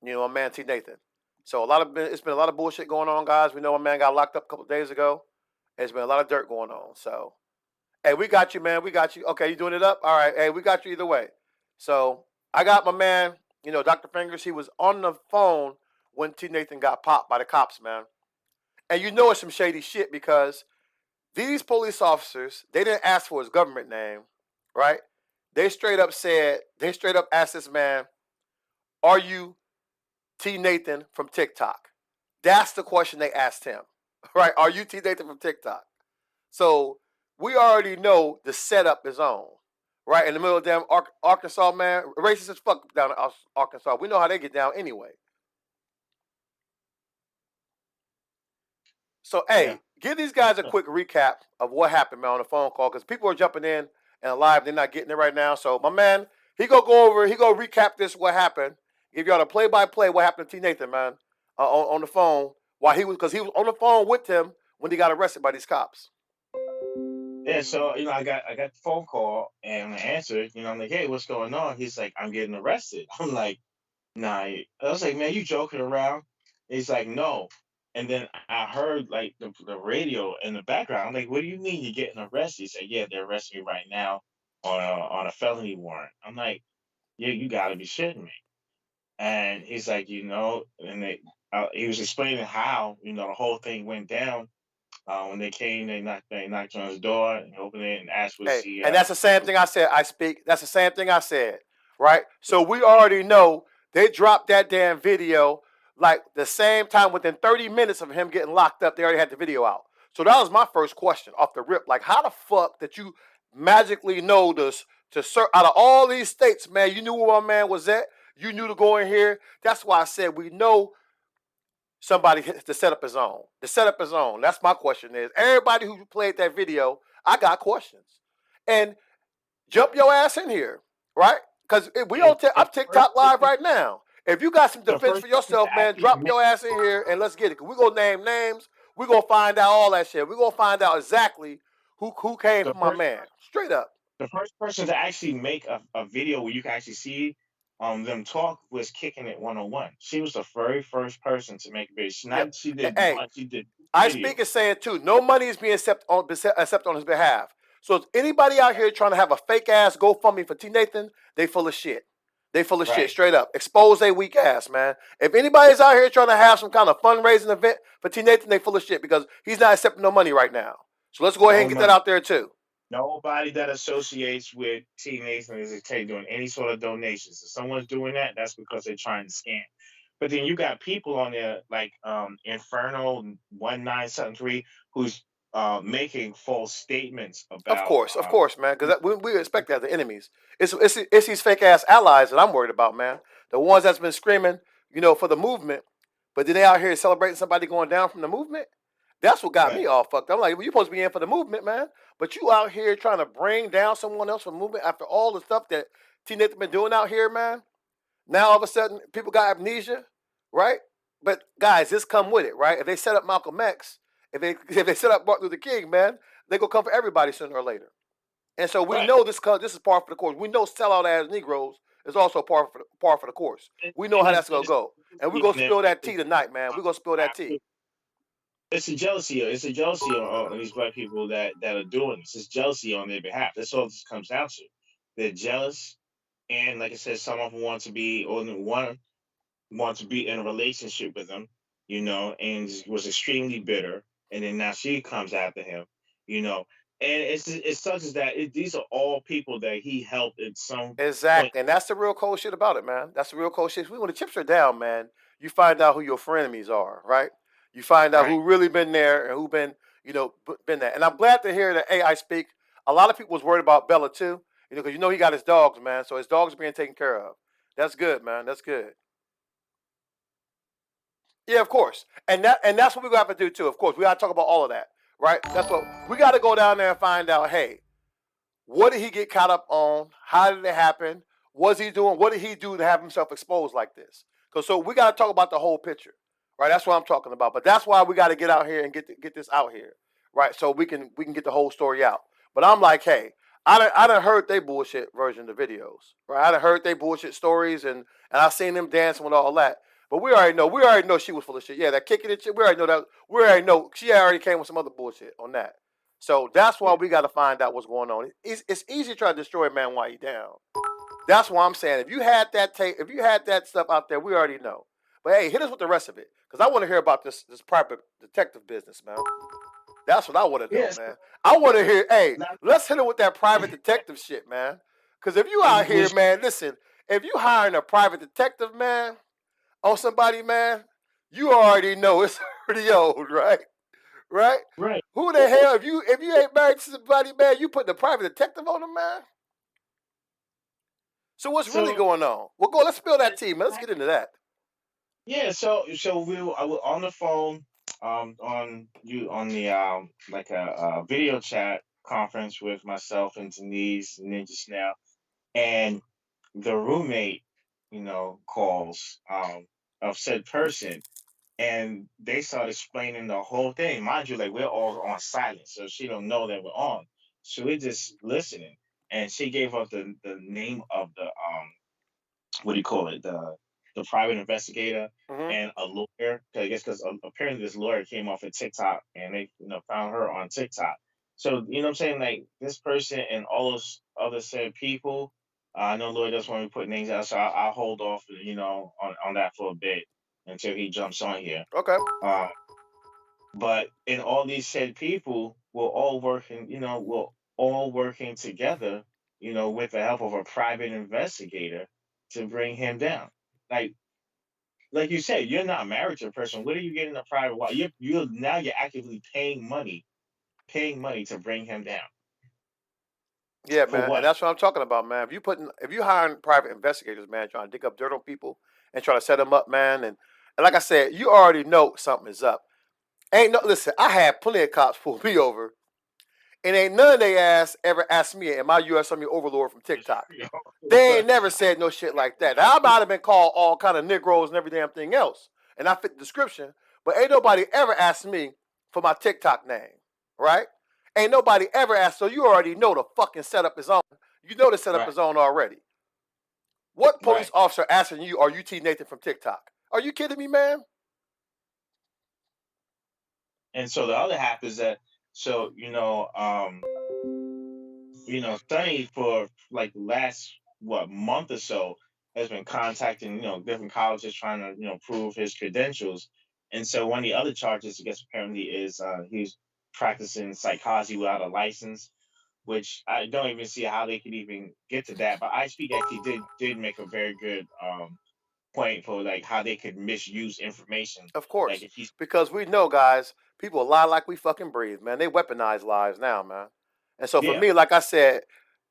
man TNathan. So it's been a lot of bullshit going on, guys. We know my man got locked up a couple of days ago. There's been a lot of dirt going on. So, hey, we got you, man. We got you. Okay, you doing it up? All right. Hey, we got you either way. So I got my man, DrFingaz. He was on the phone when TNathan got popped by the cops, man. And you know it's some shady shit because these police officers, they didn't ask for his government name, right? They straight up asked this man, are you TNathan from TikTok? That's the question they asked him, right? Are you TNathan from TikTok? So we already know the setup is on, right? In the middle of damn Arkansas, man. Racist as fuck down in Arkansas. We know how they get down anyway. So, hey, give these guys a quick recap of what happened, man, on the phone call, because people are jumping in and live. They're not getting it right now. So, my man, he gonna recap this, what happened, give y'all the play-by-play what happened to TNathan, man, on the phone, because he was on the phone with him when he got arrested by these cops. Yeah, so I got the phone call and I answered. I'm like, hey, what's going on? He's like, I'm getting arrested. I'm like, nah. I was like, man, you joking around? He's like, no. And then I heard like the radio in the background. I'm like, what do you mean you're getting arrested? He said, yeah, they're arresting me right now on a felony warrant. I'm like, yeah, you gotta be shitting me. And he's like, and he was explaining how the whole thing went down. When they came, they knocked on his door and opened it and asked what's the. And that's the same thing I said. That's the same thing I said, right? So we already know they dropped that damn video like the same time within 30 minutes of him getting locked up. They already had the video out. So that was my first question off the rip. Like, how the fuck did you magically know this out of all these states, man? You knew where my man was at. You knew to go in here. That's why I said we know. Somebody to set up his own. The setup is on. That's my question is. Everybody who played that video, I got questions. And jump your ass in here, right? Because I'm TikTok live right now. If you got some defense for yourself, man, drop your ass in here and let's get it. We're going to name names. We're going to find out all that shit. We're going to find out exactly who came from my man. Straight up. The first person to actually make a video where you can actually see them talk was Kicking It 101. She was the very first person to make a video. She did. I speak is saying too. No money is being accepted on his behalf. So if anybody out here trying to have a fake ass GoFundMe for TNathan, they full of shit. They full of shit. Straight up. Expose they weak ass, man. If anybody's out here trying to have some kind of fundraising event for TNathan, they full of shit because he's not accepting no money right now. So let's go ahead and get that out there too. Nobody that associates with TNathan is doing any sort of donations. If someone's doing that, that's because they're trying to scam. But then you got people on there like Inferno 1973 who's making false statements Of about course, man, because we expect that the enemies. It's these fake ass allies that I'm worried about, man. The ones that's been screaming, for the movement, but then they out here celebrating somebody going down from the movement. That's what got me right, all fucked up. I'm like, well, you supposed to be in for the movement, man, but you out here trying to bring down someone else from movement after all the stuff that TNathan been doing out here, man. Now all of a sudden people got amnesia, right? But guys, this come with it, right? If they set up Malcolm X, if they set up Martin Luther King, man, they gonna come for everybody sooner or later. And so we right. know this is part of the course. We know sellout as Negroes is also part for the course. We know how that's gonna go, and we're gonna spill that tea tonight, man. We're gonna spill that tea. It's a jealousy. It's a jealousy on these black people that are doing this. It's jealousy on their behalf. That's all this comes down to. They're jealous, and like I said, some of them want to be in a relationship with him, and was extremely bitter, and then now she comes after him, and it sucks is that these are all people that he helped at some point. Exactly, and that's the real cold shit about it, man. That's the real cold shit. When the chips are down, man, you find out who your frenemies are, right? You find out Right. who really been there and who been, been there. And I'm glad to hear that AI speak. A lot of people was worried about Bella too, because he got his dogs, man. So his dogs are being taken care of. That's good, man. That's good. Yeah, of course, and that's what we got to do too. Of course, we got to talk about all of that, right? That's what we got to go down there and find out. Hey, what did he get caught up on? How did it happen? Was he doing? What did he do to have himself exposed like this? Because so we got to talk about the whole picture, right? That's what I'm talking about. But that's why we got to get out here and get this out here, right? So we can get the whole story out. But I'm like, hey, I done heard they bullshit version of the videos, right? I done heard they bullshit stories, and I seen them dancing with all that. But we already know she was full of shit. Yeah, that kicking and shit. We already know that. We already know she already came with some other bullshit on that. So that's why Yeah. we got to find out what's going on. It's easy to try to destroy a man while he's down. That's why I'm saying if you had that tape, if you had that stuff out there, we already know. But hey, hit us with the rest of it, because I want to hear about this private detective business, man. That's what I want to know, Yes. man. I want to hear. Hey, let's hit it with that private detective shit, man. Because if you out here, man, listen, if you hiring a private detective, man, on somebody, man, you already know it's pretty old, right? Right? Right. Who the hell, if you ain't married to somebody, man, you putting a private detective on them, man? So what's really going on? Well, let's spill that tea, man. Let's get into that. Yeah. So I was on the phone on the like a video chat conference with myself and Denise and Ninja Snail, and the roommate, calls of said person, and they start explaining the whole thing. Mind you, like we're all on silent, so she don't know that we're on. So we're just listening, and she gave us the name of the what do you call it, the private investigator and a lawyer. I guess because apparently this lawyer came off of TikTok, and they found her on TikTok. So what I'm saying, like this person and all those other said people. I know Lloyd doesn't want me to put names out, so I'll hold off, on that for a bit until he jumps on here. Okay. Uh, but in all these said people, we're all working together, with the help of a private investigator to bring him down. Like like you said, you're not married to a person. What are you getting a private wife? You're actively paying money to bring him down. Yeah, For man, and what? that's what I'm talking about, man. If you hiring private investigators, man, trying to dig up dirt on people and try to set them up, man, and like I said, you already know something is up. Listen, I had plenty of cops pull me over, and ain't none of they ass ever asked me, "Am I U.S. Army Overlord from TikTok?" They ain't never said no shit like that. Now, I might have been called all kind of Negroes and every damn thing else, and I fit the description, but ain't nobody ever asked me for my TikTok name, right? Ain't nobody ever asked, so you already know the fucking setup is on. You know the setup Right. is on already. What police Right. officer asking you, are you TNathan from TikTok? Are you kidding me, man? And so the other half is that Sonny for like the last month or so has been contacting different colleges trying to prove his credentials. And so one of the other charges, I guess, apparently is he's practicing psychology without a license. which I don't even see how they could even get to that. But I Speak actually did make a very good point for like how they could misuse information. Of Like course, if he's because we know, guys, people lie like we fucking breathe, man. They weaponize lies now, man. And so for yeah, me, like I said,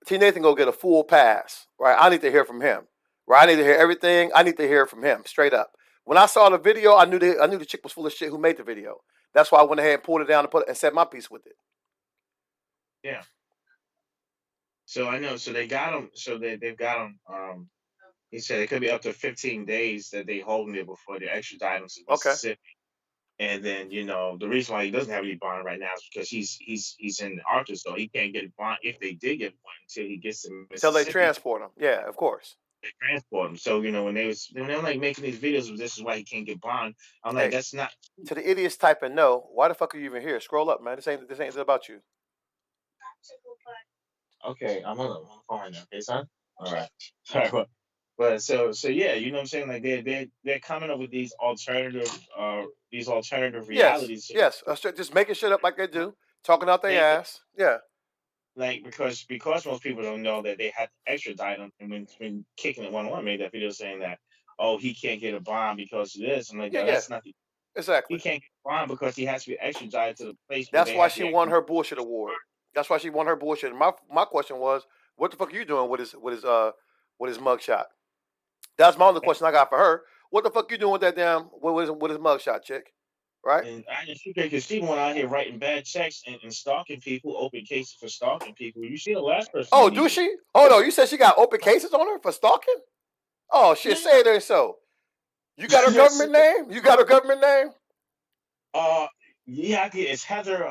TNathan go get a full pass, right? I need to hear from him, right? I need to hear everything. I need to hear from him straight up. When I saw the video, I knew the chick was full of shit who made the video. That's why I went ahead and pulled it down and put it and said my piece with it. yeah. So I know. So they got him. So they've got him. He said it could be up to 15 days that they holding it before they extradite him to Okay. Mississippi. And then the reason why he doesn't have any bond right now is because he's in Arkansas. He can't get a bond if they did get one until he gets to Until they Mississippi. transport him. Yeah, of course. They transport him. So when they're like making these videos of this is why he can't get bond. I'm like, Hey, that's not. to the idiots typing no, why the fuck are you even here? Scroll up, man. This ain't about you. Okay, I'm on the phone right now. Okay, son. All right. All right. But so yeah, you know what I'm saying? Like they're coming up with these alternative Yes, realities. yes. Just making shit up like they do, talking out their ass. Yeah. Like because most people don't know that they had to extradite him, and when Kicking It 101 made that video saying that he can't get a bond because of this, I'm like, Yeah, no, yeah. that's not he Exactly. can't get a bond because he has to be extradited to the place where That's they why have she the won her bullshit award. That's why she won her bullshit. And my question was, what the fuck are you doing with his mugshot? That's my only question I got for her. What the fuck you doing with that damn with his mugshot, chick? Right? And I just because she went out here writing bad checks and stalking people, open cases for stalking people. You see the last person. Oh, do she? Oh no, you said she got open cases on her for stalking? Oh shit, say it ain't so. You got her government name? You got her government name? Yeah, it's Heather.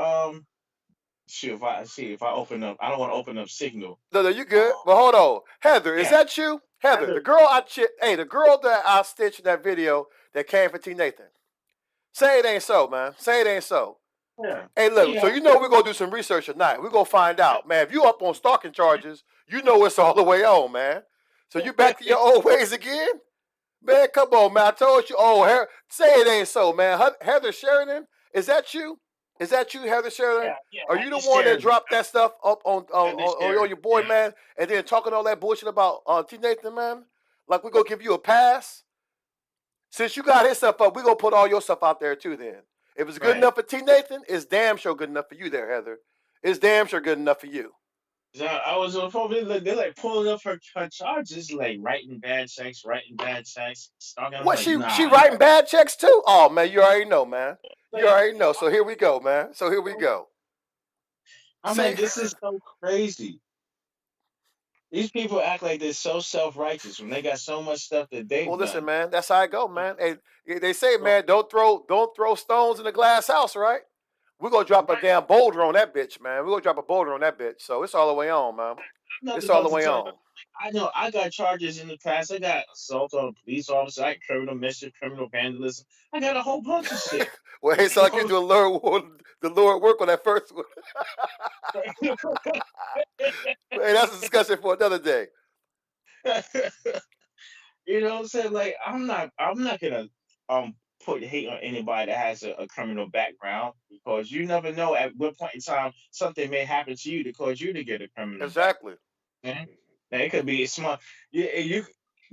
Shoot, if I open up, I don't want to open up Signal. No, you good. But hold on, Heather, is that you? Heather, the girl the girl that I stitched in that video that came for TNathan. Say it ain't so, man. Say it ain't so. Yeah. Hey, look, so we're going to do some research tonight. We're going to find out, man. If you up on stalking charges, you know it's all the way on, man. So you back to your old ways again? Man, come on, man. I told you. Oh, say it ain't so, man. Heather Sheridan, is that you? Is that you, Heather Sheridan? Yeah, Are you the one that dropped that stuff up on your boy, man, and then talking all that bullshit about TNathan, man? Like we're going to give you a pass? Since you got his stuff up, we're going to put all your stuff out there too then. If it's good enough for TNathan, it's damn sure good enough for you there, Heather. It's damn sure good enough for you. I was on the phone. They're like pulling up her charges, like writing bad checks, stalking. What, she writing bad checks too? Oh, man, you already know, man. You already know. So here we go, man. So here we go. I'm like, this is so crazy. These people act like they're so self-righteous when they got so much stuff that they've done. Well, listen, man, that's how I go, man. Hey, they say, man, don't throw stones in a glass house, right? We're gonna drop a damn boulder on that bitch, man. We're gonna drop a boulder on that bitch. So it's all the way on, man. It's all the way on. I know I got charges in the past. I got assault on a police officer, I got criminal mischief, criminal vandalism. I got a whole bunch of shit. Well, it's like you do the Lord work on that first one. Hey, that's a discussion for another day. You know what I'm saying? Like I'm not gonna put hate on anybody that has a criminal background because you never know at what point in time something may happen to you to cause you to get a criminal. Exactly. Now, it could be small. You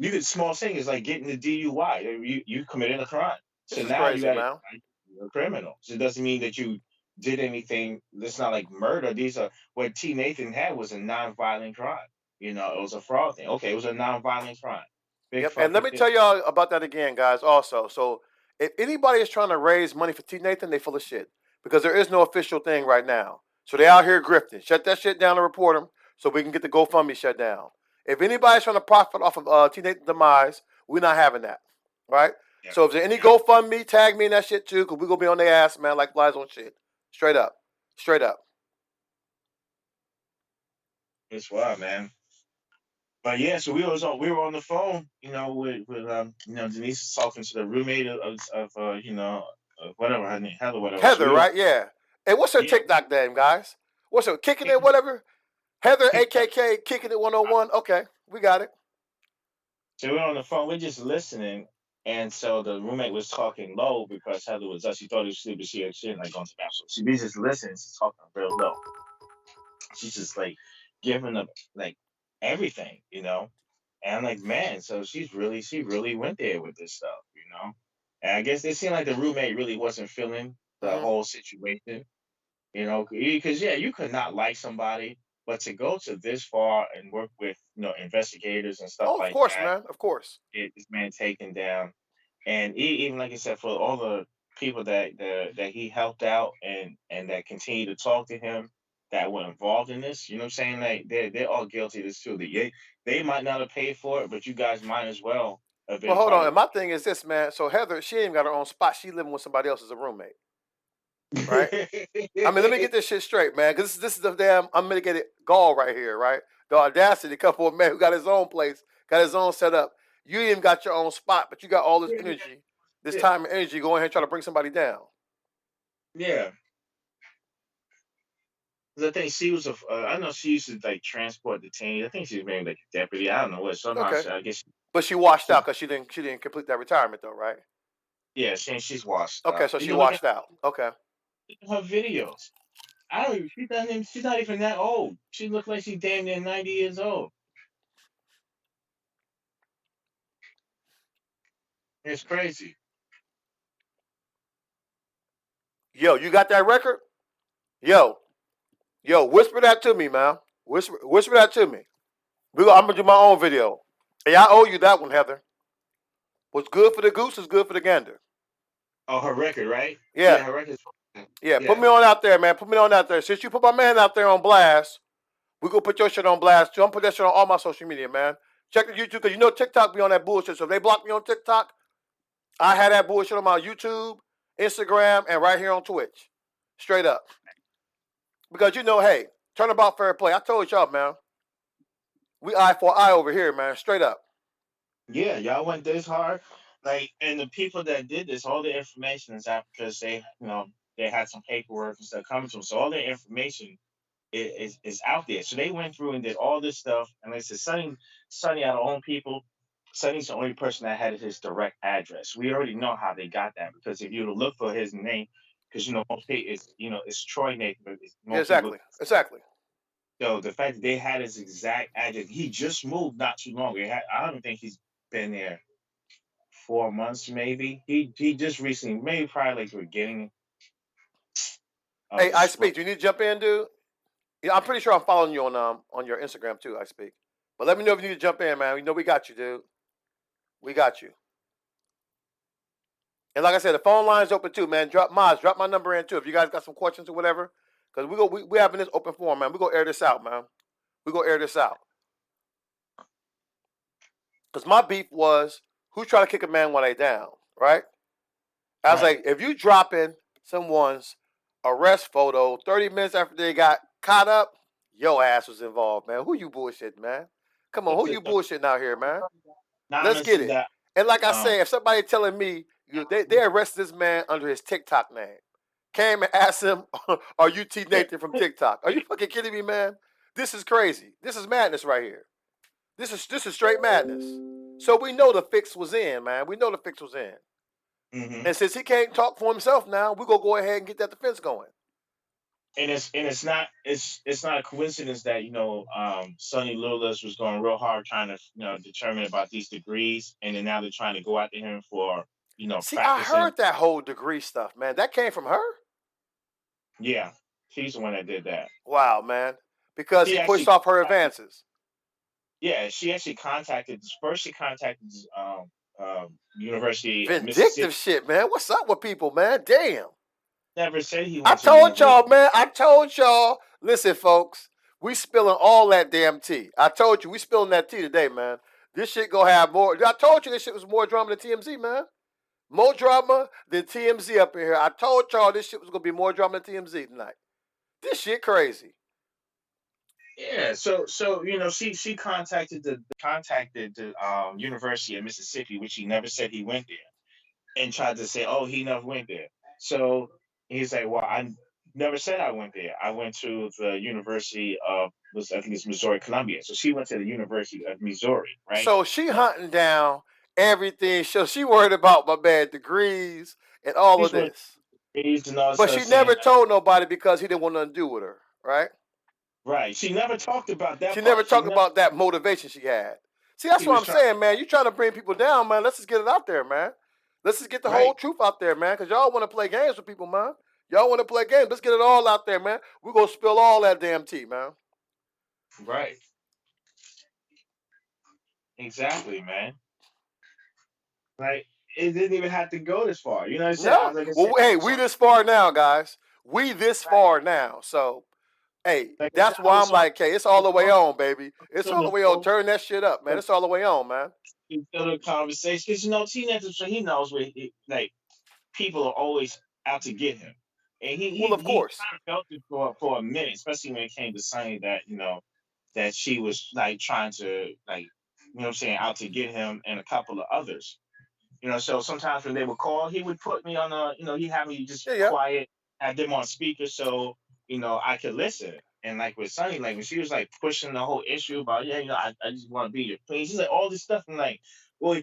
could small things like getting the DUI. You committed a crime. So now you're a criminal. So it doesn't mean that you did anything. It's not like murder. These are what TNathan had was a non-violent crime. It was a fraud thing. Okay, it was a non-violent crime. Yep. And let me tell y'all about that again, guys. Also, so if anybody is trying to raise money for TNathan, they full of shit because there is no official thing right now. So they out here grifting. Shut that shit down and report them so we can get the GoFundMe shut down. If anybody's trying to profit off of TNathan's demise, we're not having that, right? Yeah. So if there's any GoFundMe, tag me in that shit too, because we're gonna be on their ass, man, like flies on shit. Straight up. It's wild, man. But yeah, so we were on the phone, with Denise was talking to the roommate of whatever her name, Heather, whatever. Heather, right? Yeah. Hey, what's her TikTok name, guys? What's her Kicking It, whatever? Heather, AKK, Kicking It 101. Okay, we got it. So we're on the phone, we're just listening, and so the roommate was talking low because Heather was up. She thought he was sleeping. She didn't like going to the bathroom. She was just listening. She's talking real low. she's just like giving up like everything, you know. And I'm like, man, so she really went there with this stuff, you know. And I guess it seemed like the roommate really wasn't feeling the Mm-hmm. whole situation, you know, because yeah, you could not like somebody, but to go to this far and work with, you know, investigators and stuff Oh, of like course, that, man. Of course. get this man taken down, and even like I said, for all the people that he helped out and that continue to talk to him that were involved in this, you know what I'm saying? Like they're all guilty of this too. They might not have paid for it, but you guys might as well have Well, been hold part on. of And my thing is this, man. So Heather, she ain't got her own spot. She living with somebody else as a roommate, right? I mean, let me get it. this shit straight, man. Because this is the damn unmitigated gall right here, right? The audacity to come for a man who got his own place, got his own setup. You ain't even got your own spot, but you got all this energy, this Yeah, time and energy, going here and try to bring somebody down. yeah. 'Cause I think she was I know she used to like transport detainees. I think she was maybe like a deputy. I don't know what. Somehow Okay, I guess but she washed she, out because she didn't complete that retirement though, right? yeah, she's washed Okay, up. so You she know, look at washed out. Okay. her videos. I don't even, she's not even that old. She looked like she's damn near 90 years old. It's crazy. Yo, you got that record? Yo, whisper that to me, man. Whisper that to me. I'm gonna do my own video. Hey, I owe you that one, Heather. What's good for the goose is good for the gander. Oh, her record, right? Yeah, Yeah, her record. yeah. Put Yeah. me on out there, man. Put me on out there. Since you put my man out there on blast, we gonna put your shit on blast too. I'm gonna put that shit on all my social media, man. Check the YouTube because you know TikTok be on that bullshit. So if they block me on TikTok, I had that bullshit on my YouTube, Instagram, and right here on Twitch. Straight up. Because you know, hey, turnabout fair play. I told y'all, man. We eye for eye over here, man. Straight up. Yeah, y'all went this hard. Like, and the people that did this, all the information is out because they, you know, they had some paperwork and stuff coming to them. So all their information is out there. So they went through and did all this stuff. And they said, Sonny out of own people. Sonny's the only person that had his direct address. We already know how they got that because if you were to look for his name, because you know most people, it's you know it's Troy Nathan, but Yeah, most people. exactly. Exactly. So the fact that they had his exact address, he just moved not too long. I don't think he's been there 4 months, maybe. He just recently, maybe probably like the beginning of Hey, the I spring. speak. Do you need to jump in, dude? Yeah, I'm pretty sure I'm following you on your Instagram too. I speak. But let me know if you need to jump in, man. We know we got you, dude. We got you. And like I said, the phone line's open too, man. Drop my number in too if you guys got some questions or whatever. Because we having this open forum, man. We gonna air this out, man. We gonna air this out. Because my beef was who's trying to kick a man while they down, right? I was Right. like, if you dropping someone's arrest photo 30 minutes after they got caught up, your ass was involved, man. Who you bullshitting, man? Come on, who you bullshitting out here, man? Not Let's get mentioning it. that. And like I Um, say, if somebody telling me they arrested this man under his TikTok name, came and asked him, "Are you TNathan from TikTok?" Are you fucking kidding me, man? This is crazy. This is madness right here. This is straight madness. So we know the fix was in, man. We know the fix was in. mhm. And since he can't talk for himself now, we're gonna go ahead and get that defense going. And it's not a coincidence that Sonny Lewis was going real hard trying to determine about these degrees, and then now they're trying to go after him for See, I practicing. heard that whole degree stuff, man. That came from her? Yeah, she's the one that did that. Wow, man. Because She he pushed actually off her advances. Yeah, she actually contacted first. She contacted University of Vindictive Mississippi. shit, man. What's up with people, man? Damn. Never said he I went to told y'all, university. man. I told y'all. Listen, folks. We spilling all that damn tea. I told you, we spilling that tea today, man. This shit gonna have more. I told you this shit was more drama than TMZ, man. More drama than TMZ up in here. I told y'all this shit was gonna be more drama than TMZ tonight. This shit crazy. Yeah, so she contacted the University of Mississippi, which he never said he went there, and tried to say, oh, he never went there. So he's like, well, I never said I went there. I went to the University of I think it's Missouri Columbia. So she went to the University of Missouri, right? So she hunting down everything. So she worried about my bad degrees and all of She's one this. and all this But stuff she saying never like, told nobody because he didn't want nothing to do with her, right? Right. She never talked about that She part. never talked about that motivation she had. See, that's She what was I'm trying- saying, man. You trying to bring people down, man. Let's just get it out there, man. Let's just get the whole Right. truth out there, man. Because y'all want to play games with people, man. Y'all want to play games. Let's get it all out there, man. We're going to spill all that damn tea, man. Right. Exactly, man. Like, it didn't even have to go this far. You know what I'm saying? No. Like I Well, said, hey, we this far now, guys. We this far now. So, hey, like I that's said, why I I'm like, hey, it's all the way on, baby. It's all the way on. on. Turn that shit up, man. It's all the way on, man. The conversation, because you know, TNathan, so he knows where like people are always out to get him, and Well, of course. kind of felt it for a minute, especially when it came to saying that that she was like trying to like what I'm saying, out to get him and a couple of others. So sometimes when they would call, he would put me on he had me just Yeah. quiet, have them on speaker so I could listen. And like with Sunny, like when she was like pushing the whole issue about I just want to be your queen. She's like all this stuff. And like, well,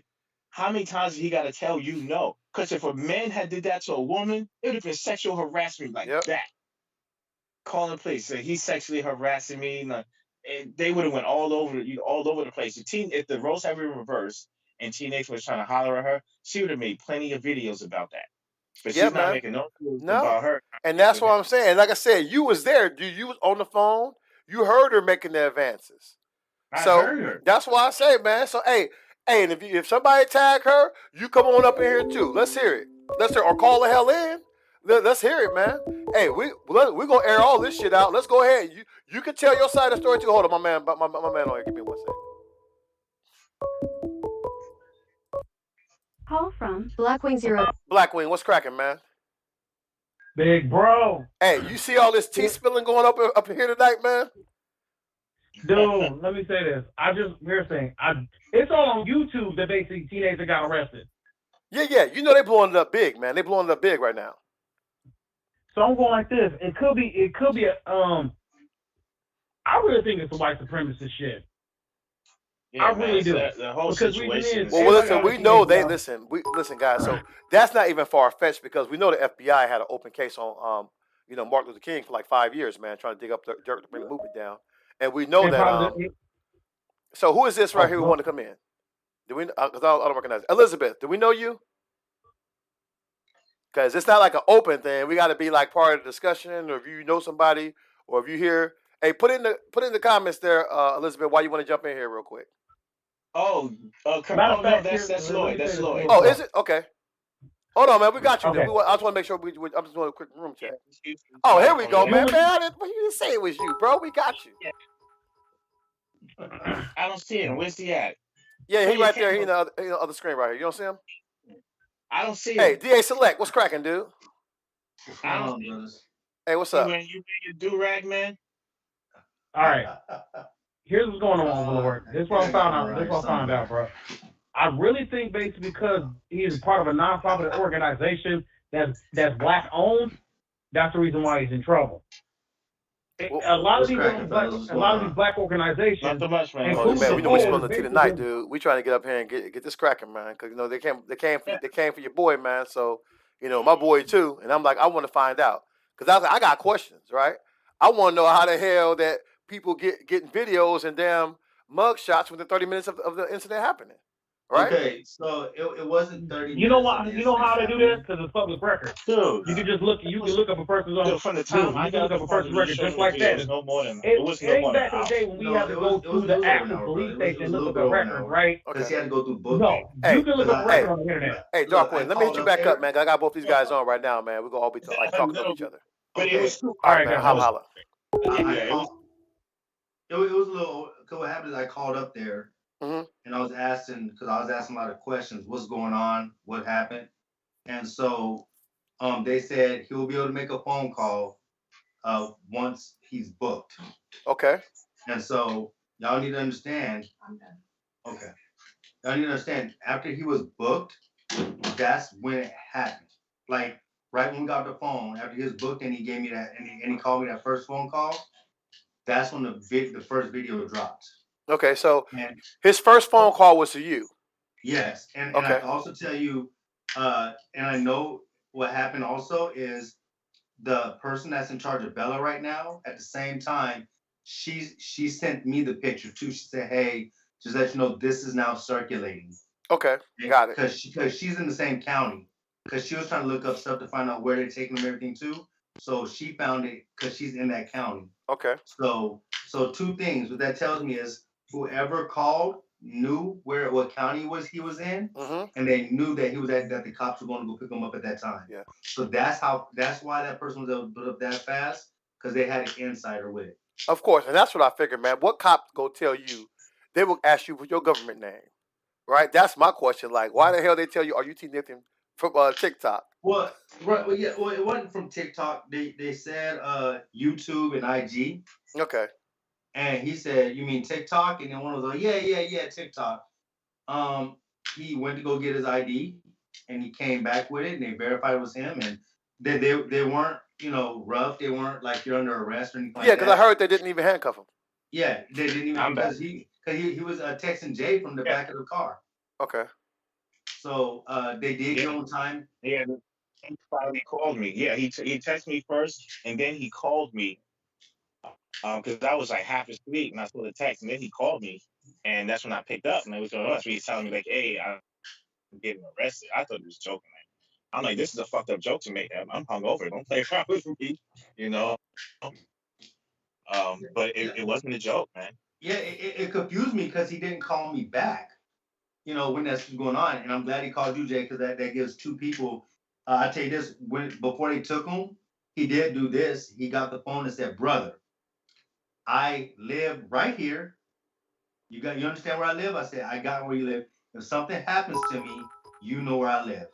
how many times he got to tell you no? Because if a man had did that to a woman, it would have been sexual harassment like that. Calling the police, say he's sexually harassing me. And they would have went all over the place. If the roles had been reversed and TNathan was trying to holler at her, she would have made plenty of videos about that. But she's not making no videos about her. And that's what I'm saying. Like I said, you was there. You was on the phone. You heard her making the advances. I heard her. That's why I say, man. So and if somebody tag her, you come on up in here too. Let's hear it. Or call the hell in. Let's hear it, man. Hey, we're gonna air all this shit out. Let's go ahead. You can tell your side of the story too. Hold on, my man on here. Give me 1 second. Call from Blackwing 0. Blackwing, what's cracking, man? Big bro. Hey, you see all this tea spilling going up here tonight, man? Dude, let me say this. It's all on YouTube that basically TNathan got arrested. Yeah. You know they blowing it up big, man. They blowing it up big right now. So I'm going like this. It could be I really think it's a white supremacist shit. Yeah, I really do. The whole Because situation. Well, listen, we know they listen, guys. So that's not even far fetched because we know the FBI had an open case on Martin Luther King for like 5 years, man, trying to dig up dirt to bring the movement down. And we know that. So who is this right here who want to come in? Do we? Because I don't recognize it. Elizabeth. Do we know you? Because it's not like an open thing. We got to be like part of the discussion, or if you know somebody, or if you hear. Hey, put in the comments there, Elizabeth, why you want to jump in here real quick. No, that's Lloyd. That's Lloyd. Oh, is it? Okay. Hold on, man. We got you. Okay. I just want to make sure I'm just doing a quick room check. Oh, here we go, man. You didn't say it was you, bro. We got you. I don't see him. Where's he at? Yeah, he right there. He in the other screen right here. You don't see him? I don't see him. Hey, DA Select, what's cracking, dude? I don't see him. Hey, what's up? You bring your do-rag, man? All right. Here's what's going on, Lord. This is what I found out, bro. I really think basically because he's part of a nonprofit organization that's black owned, that's the reason why he's in trouble. A lot of these black organizations. Not so much, man. Man, we know we're spilling the tea tonight, dude. We trying to get up here and get this cracking, man. Because they came for your boy, man. So my boy too. And I'm like, I want to find out because I got questions, right? I want to know how the hell that people getting videos and damn mug shots within 30 minutes of the incident happening. Right? Okay, so it wasn't 30 minutes. You know what? You know how they do that? Because it's public record. Dude, you can just look. You can look up a person's own. From the time I can look up a person's record just like that. It was ain't back in the day when we had to go through the actual police station and look up a record, right? Because he had to go through booking. No, you can look up a record on the internet. Hey, Darkwing, let me hit you back up, man. I got both these guys on right now, man. We're gonna all be talking to each other. But it was all right, man. Holla. It was a little. Because what happened is I called up there. Mm-hmm. And I was asking a lot of questions. What's going on? What happened? And so they said he will be able to make a phone call once he's booked. Okay. And so y'all need to understand. I'm done. Okay. Y'all need to understand, after he was booked, that's when it happened. Like right when we got the phone, after he was booked and he gave me that and he called me that first phone call, that's when the first video dropped. Okay, so his first phone call was to you. Yes, and I can also tell you, and I know what happened also is the person that's in charge of Bella right now, at the same time, she sent me the picture too. She said, "Hey, just let you know this is now circulating." Okay, got it. Because she's in the same county. Because she was trying to look up stuff to find out where they're taking them everything to. So she found it because she's in that county. Okay. So two things. What that tells me is whoever called knew what county he was in, and they knew that he was that the cops were going to go pick him up at that time. Yeah. So that's why that person was able to put up that fast, because they had an insider with it. Of course, and that's what I figured, man. What cop go tell you? They will ask you for your government name, right? That's my question. Like, why the hell they tell you? Are you TNathan from TikTok? Well, right. Well, yeah. Well, it wasn't from TikTok. They said YouTube and IG. Okay. And he said, "You mean TikTok?" And then one was like, "Yeah, TikTok." He went to go get his ID, and he came back with it, and they verified it was him. And they weren't, rough. They weren't like you're under arrest or anything. Yeah, because I heard they didn't even handcuff him. Yeah, they didn't even, because he was texting Jay from the back of the car. Okay. So they did give him time. Yeah, he finally called me. Yeah, he texted me first, and then he called me. Because I was like half asleep, and I saw the text, and then he called me, and that's when I picked up, and it was going on. So he's telling me like, "Hey, I'm getting arrested." I thought he was joking. I'm like, "This is a fucked up joke to make. I'm hungover. Don't play around with me, you know." But it wasn't a joke, man. Yeah, it confused me because he didn't call me back, when that's going on. And I'm glad he called you, Jay, because that gives two people. I tell you this: before they took him, he did do this. He got the phone and said, "Brother, I live right here. You understand where I live?" I said, "I got where you live. If something happens to me, you know where I live."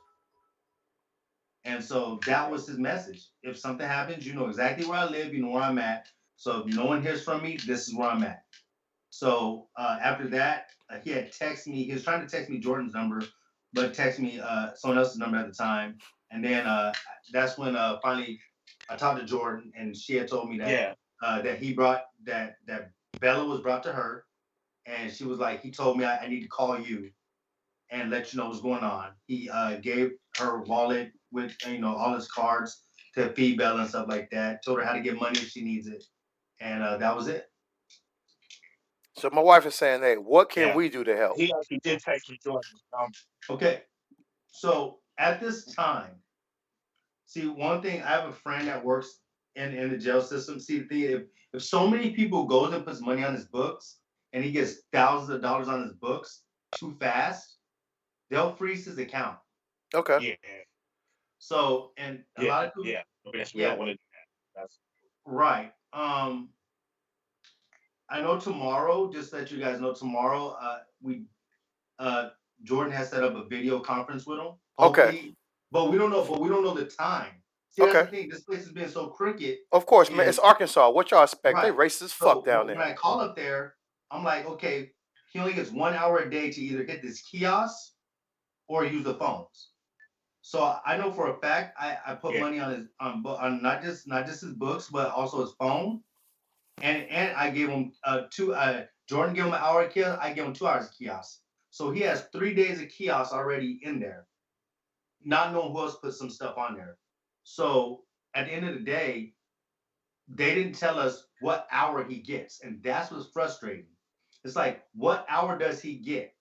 And so that was his message. If something happens, you know exactly where I live. You know where I'm at. So if no one hears from me, this is where I'm at. So after that, he had texted me. He was trying to text me Jordan's number, but texted me someone else's number at the time. And then that's when finally I talked to Jordan, and she had told me that that he brought that Bella was brought to her, and she was like, he told me I need to call you and let you know what's going on. He gave her wallet with all his cards to feed Bella and stuff like that. Told her how to get money if she needs it, and that was it. So my wife is saying, "Hey, what can we do to help?" He did text me Jordan's number. Okay, so at this time, see, one thing, I have a friend that works in the jail system. See, the thing, if so many people goes and puts money on his books, and he gets thousands of dollars on his books too fast, they'll freeze his account. Okay. Yeah. So, and a lot of people, we don't want to do that. That's right. I know tomorrow, just to let you guys know, tomorrow Jordan has set up a video conference with him. Hopefully, okay. But we don't know the time. See, that's the thing. This place has been so crooked. Of course, man. It's Arkansas. What y'all expect? Right. They racist as fuck down there. When I call up there, I'm like, okay, he only gets 1 hour a day to either hit this kiosk or use the phones. So I know for a fact I put money on his on not just his books, but also his phone. And I gave him Jordan gave him an hour of kiosk, I gave him 2 hours of kiosk. So he has 3 days of kiosk already in there, not knowing who else put some stuff on there. So at the end of the day, they didn't tell us what hour he gets, and that's what's frustrating. It's like, what hour does he get?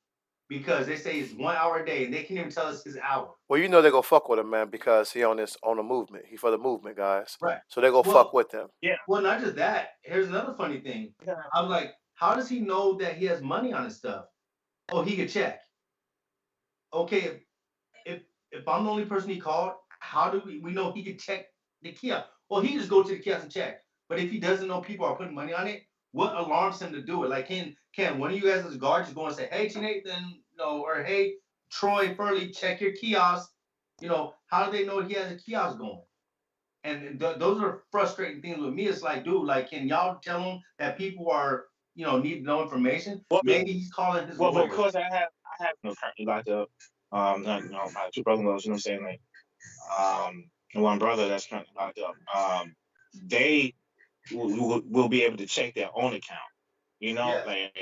Because they say it's 1 hour a day, and they can't even tell us his hour. Well, they're gonna fuck with him, man, because he on the movement. He for the movement, guys. Right. So they go fuck with him. Yeah. Well, not just that. Here's another funny thing. I'm like, how does he know that he has money on his stuff? Oh, he could check. Okay, if I'm the only person he called, how do we know he could check the kiosk? Well, he just go to the kiosk and check. But if he doesn't know people are putting money on it, what alarms him to do it? Like, can one of you guys as guards just go and say, "Hey, TNathan, or hey, Troy Furley, check your kiosk." How do they know he has a kiosk going? And those are frustrating things with me. It's like, dude, like, can y'all tell him that people are, need to know information? Well, maybe he's calling his lawyer. Well, of course, I have currently locked up. My two brother-in-laws, you know what I'm saying, like, one brother that's currently locked up. They will be able to check their own account. Like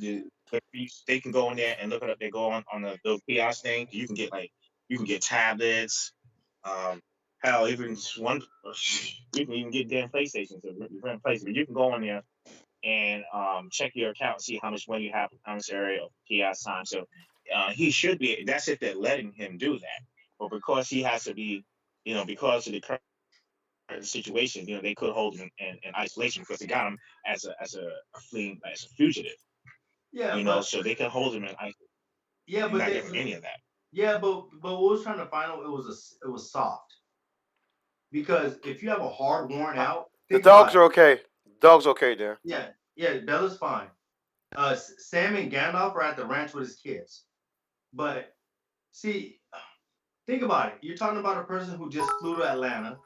they can go in there and look it up. They go on the little kiosk thing. You can get tablets. Hell, even you can even get damn PlayStations. But you can go in there and check your account, see how much money you have for commissary or PS time. So he should be. That's if they're letting him do that. But because he has to be, because of the current situation, they could hold him in isolation because they got him as a fleeing, as a fugitive. Yeah, so they can hold him in isolation. yeah, They're but not giving any of that. yeah, but what was trying to find out, it was soft. Because if you have a hard warrant out, the dogs are okay. Dogs okay there. Yeah, Bella's fine. Sam and Gandalf are at the ranch with his kids. But see, think about it. You're talking about a person who just flew to Atlanta,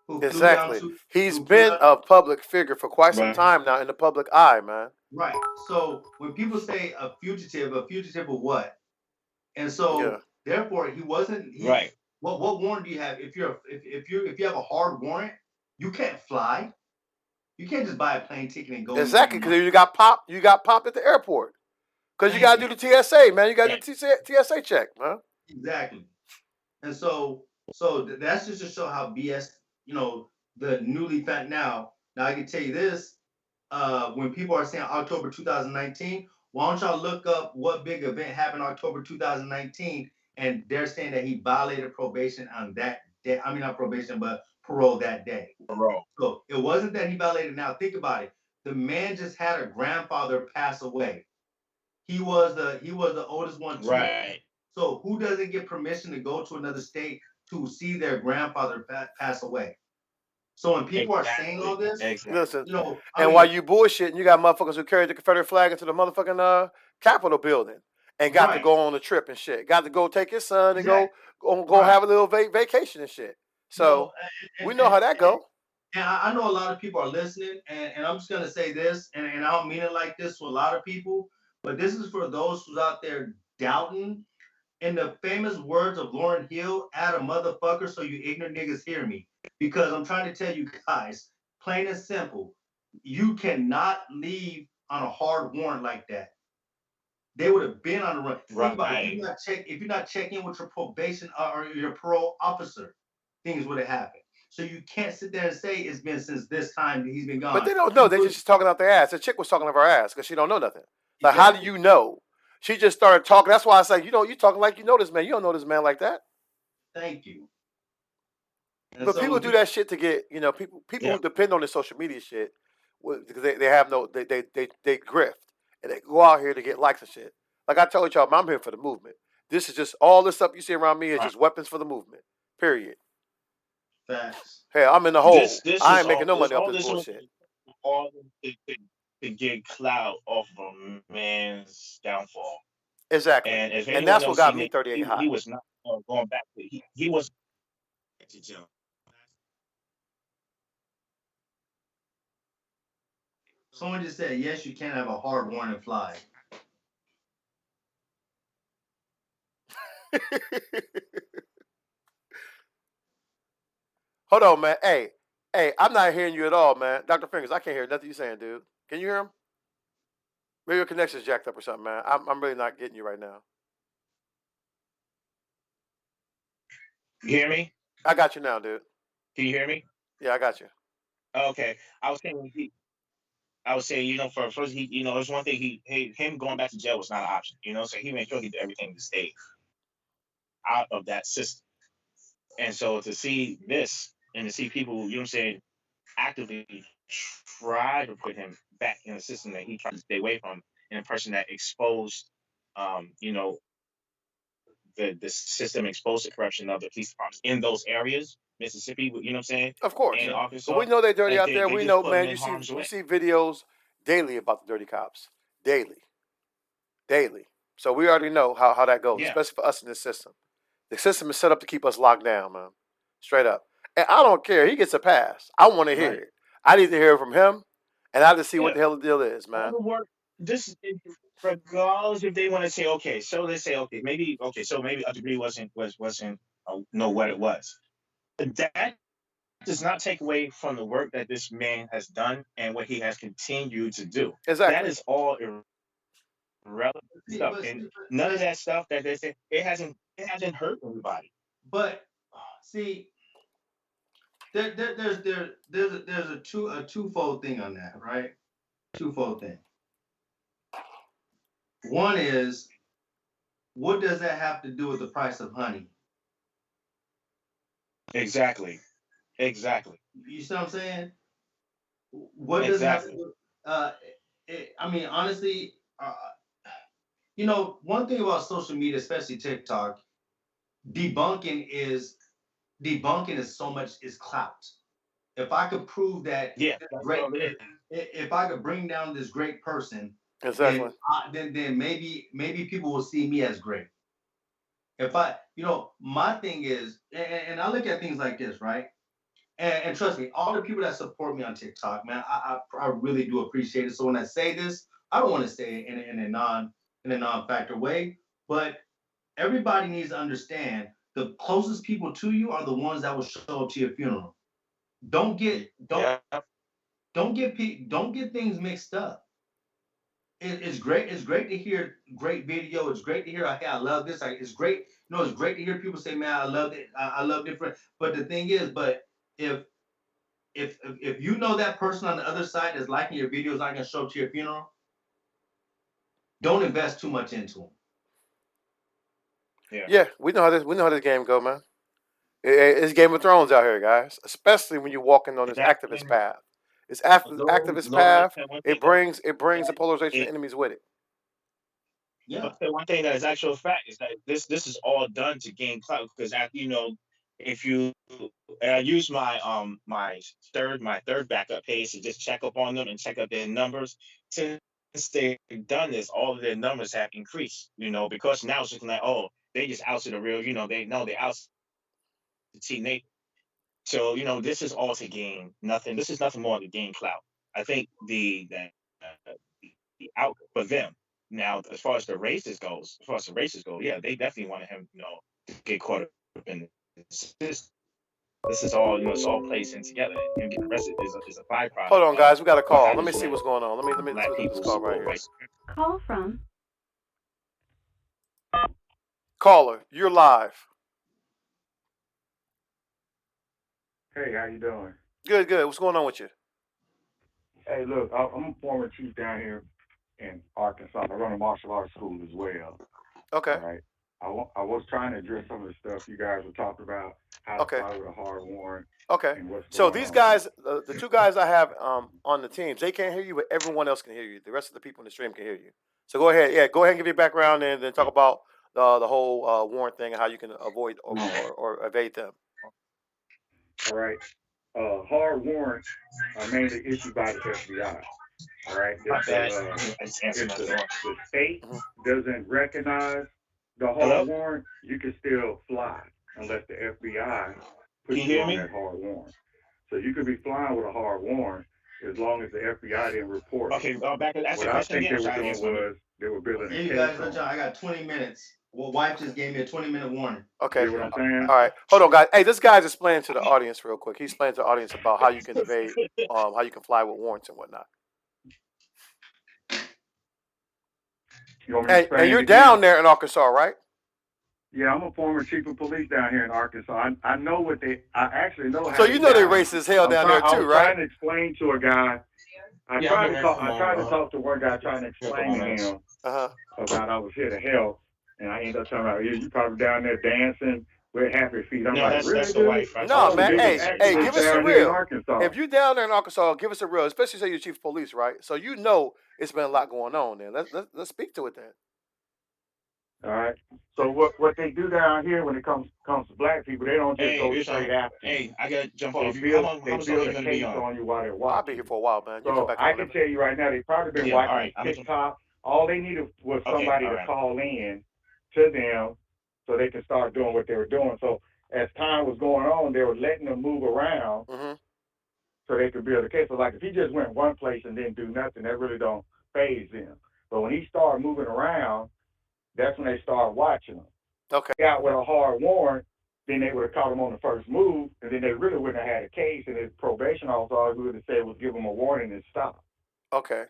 who Exactly. flew down to. He's been a public figure for quite some time now in the public eye, man. Right. So when people say a fugitive of what? And so therefore he wasn't. Right. What warrant do you have? If you have a hard warrant, you can't fly. You can't just buy a plane ticket and go. Exactly, because you got popped at the airport. Because you got to do the TSA, man. You got to do the TSA check, man. Exactly. And so that's just to show how BS, the newly found now. Now I can tell you this, when people are saying October 2019, why don't y'all look up what big event happened October 2019, and they're saying that he violated probation on that day. I mean, not probation, but parole that day. Parole. So it wasn't that he violated. Now think about it. The man just had a grandfather pass away. He was the oldest one too. Right. So who doesn't get permission to go to another state to see their grandfather pass away? So when people are saying all this, listen, while you bullshitting, you got motherfuckers who carried the Confederate flag into the motherfucking Capitol building and got to go on a trip and shit. Got to go take his son and go have a little vacation and shit. So we know how that go. And I know a lot of people are listening, and I'm just gonna say this, and I don't mean it like this to a lot of people, but this is for those who's out there doubting. In the famous words of Lauryn Hill, add a motherfucker so you ignorant niggas hear me. Because I'm trying to tell you guys, plain and simple, you cannot leave on a hard warrant like that. They would have been on the run. Think about it. If you're not checking with your probation or your parole officer, things would have happened. So you can't sit there and say it's been since this time that he's been gone. But they don't know. They're just talking out their ass. The chick was talking out her ass because she don't know nothing. Like, how do you know? She just started talking. That's why I say, you talking like you know this man. You don't know this man like that. Thank you. But so people do that shit to get, people who depend on this social media shit because they have they grift and they go out here to get likes and shit. Like I told y'all, I'm here for the movement. This is just all this stuff you see around me is just weapons for the movement. Period. Facts. Hey, I'm in the hole. I ain't making no money off this bullshit. All to get clout off of a man's downfall. Exactly. And that's what got me 38 hot. He was not going back. He was. Someone just said, yes, you can have a hard warrant and fly. Hold on, man. Hey, I'm not hearing you at all, man. DrFingaz, I can't hear nothing you're saying, dude. Can you hear him? Maybe your connection's jacked up or something, man. I'm really not getting you right now. You hear me? I got you now, dude. Can you hear me? Yeah, I got you. Okay. I was saying, for first, there's one thing him going back to jail was not an option, so he made sure he did everything to stay out of that system. And so to see this and to see people, actively try to put him back in a system that he tried to stay away from, and a person that exposed, the system exposed the corruption of the police departments in those areas, Mississippi, you know what I'm saying? Of course. And Arkansas. But we know they're dirty out there. We know, man, we see videos daily about the dirty cops. Daily. So we already know how that goes, especially for us in this system. The system is set up to keep us locked down, man. Straight up. And I don't care. He gets a pass. I want to hear it. I need to hear it from him, and I just see what the hell the deal is, man. This, regardless if they want to say, okay, so they say, maybe a degree wasn't know what it was. But that does not take away from the work that this man has done and what he has continued to do. Exactly. That is all irrelevant stuff, and none of that stuff that they say it hasn't hurt anybody. But see, there's a twofold thing on that, right? twofold thing. One is, what does that have to do with the price of honey? Exactly. Exactly. You see what I'm saying? What does that have to do? I mean, honestly, you know, one thing about social media, especially TikTok, debunking is so much is clout. If I could prove that great, if I could bring down this great person, Exactly. then maybe people will see me as great. If I, you know, my thing is, and I look at things like this, right? And trust me, all the people that support me on TikTok, man, I really do appreciate it. So when I say this, I don't want to say it in a non-factor way, but everybody needs to understand the closest people to you are the ones that will show up to your funeral. Don't get things mixed up. It's great. It's great to hear great video. It's great to hear, hey, I love this. It's great. You know, it's great to hear people say, man, I love it. I love different. But the thing is, if you know that person on the other side is liking your videos, not gonna show up to your funeral, don't invest too much into them. Yeah, we know how this game go, man. It's Game of Thrones out here, guys. Especially when you're walking on this activist path. It's activist path. It brings the polarization of enemies with it. Yeah. But one thing that is actual fact is that this is all done to gain clout, because you know, if you I use my my third backup page to just check up on them and check up their numbers. Since they've done this, all of their numbers have increased. You know, because now it's looking like, oh, they just ousted a real. You know, they ousted TNathan. So you know, this is all to gain nothing. This is nothing more to gain clout. I think the out for them. Now, as far as the races goes, yeah, they definitely wanted him, you know, to get caught up in this. This is all, you know, it's all placed in together. Him getting arrested is a byproduct. Hold on, guys, we got a call. Let me see what's going on. Let me see this call right here. Call from. Caller, you're live. Hey, how you doing? Good. What's going on with you? Hey, look, I'm a former chief down here in Arkansas. I run a martial arts school as well. Okay. All right. I was trying to address some of the stuff you guys were talking about, how to fly with a hard warrant. Okay. So these guys, the two guys I have on the teams, they can't hear you, but everyone else can hear you. The rest of the people in the stream can hear you. So go ahead. Yeah, go ahead and give your background and then talk about the whole warrant thing and how you can avoid or evade them. All right. Hard warrants are mainly issued by the FBI. All right. If the state doesn't recognize the hard warrant, you can still fly unless the FBI puts you on that hard warrant. So you could be flying with a hard warrant as long as the FBI didn't report. Okay, back to what I think they were doing was they were building a case. I got 20 minutes. Well, wife just gave me a 20-minute warning. Okay. You know what I'm saying? All right. Hold on, guys. Hey, this guy's explaining to the audience real quick. He's explaining to the audience about how you can evade, how you can fly with warrants and whatnot. And you're down there in Arkansas, right? Yeah, I'm a former chief of police down here in Arkansas. I know what I actually know how. So you know they racist as hell down there too, right? I'm trying to explain to a guy. I tried to talk to one guy trying to explain to him about I was here to help, and I ended up talking about you probably down there dancing with happy feet. I'm like, really? That's the wife, right? No, man. Hey, give us a real. If you're down there in Arkansas, give us a real. Especially say you're chief of police, right? So you know it's been a lot going on there. Let's speak to it then. All right. So what they do down here when it comes to black people, they don't just go straight after. Hey, I gotta jump on. They build a case on you while they're watching. I'll be here for a while, man. So I can tell you right now, they've probably been watching TikTok. All they needed was somebody to call in to them so they can start doing what they were doing. So as time was going on, they were letting them move around so they could build a case. So like if he just went one place and didn't do nothing, that really don't faze them. But when he started moving around, that's when they started watching him. Okay. Got with a hard warrant, then they would have caught him on the first move, and then they really wouldn't have had a case, and his probation officer, all he would have said was give him a warning and stop. Okay.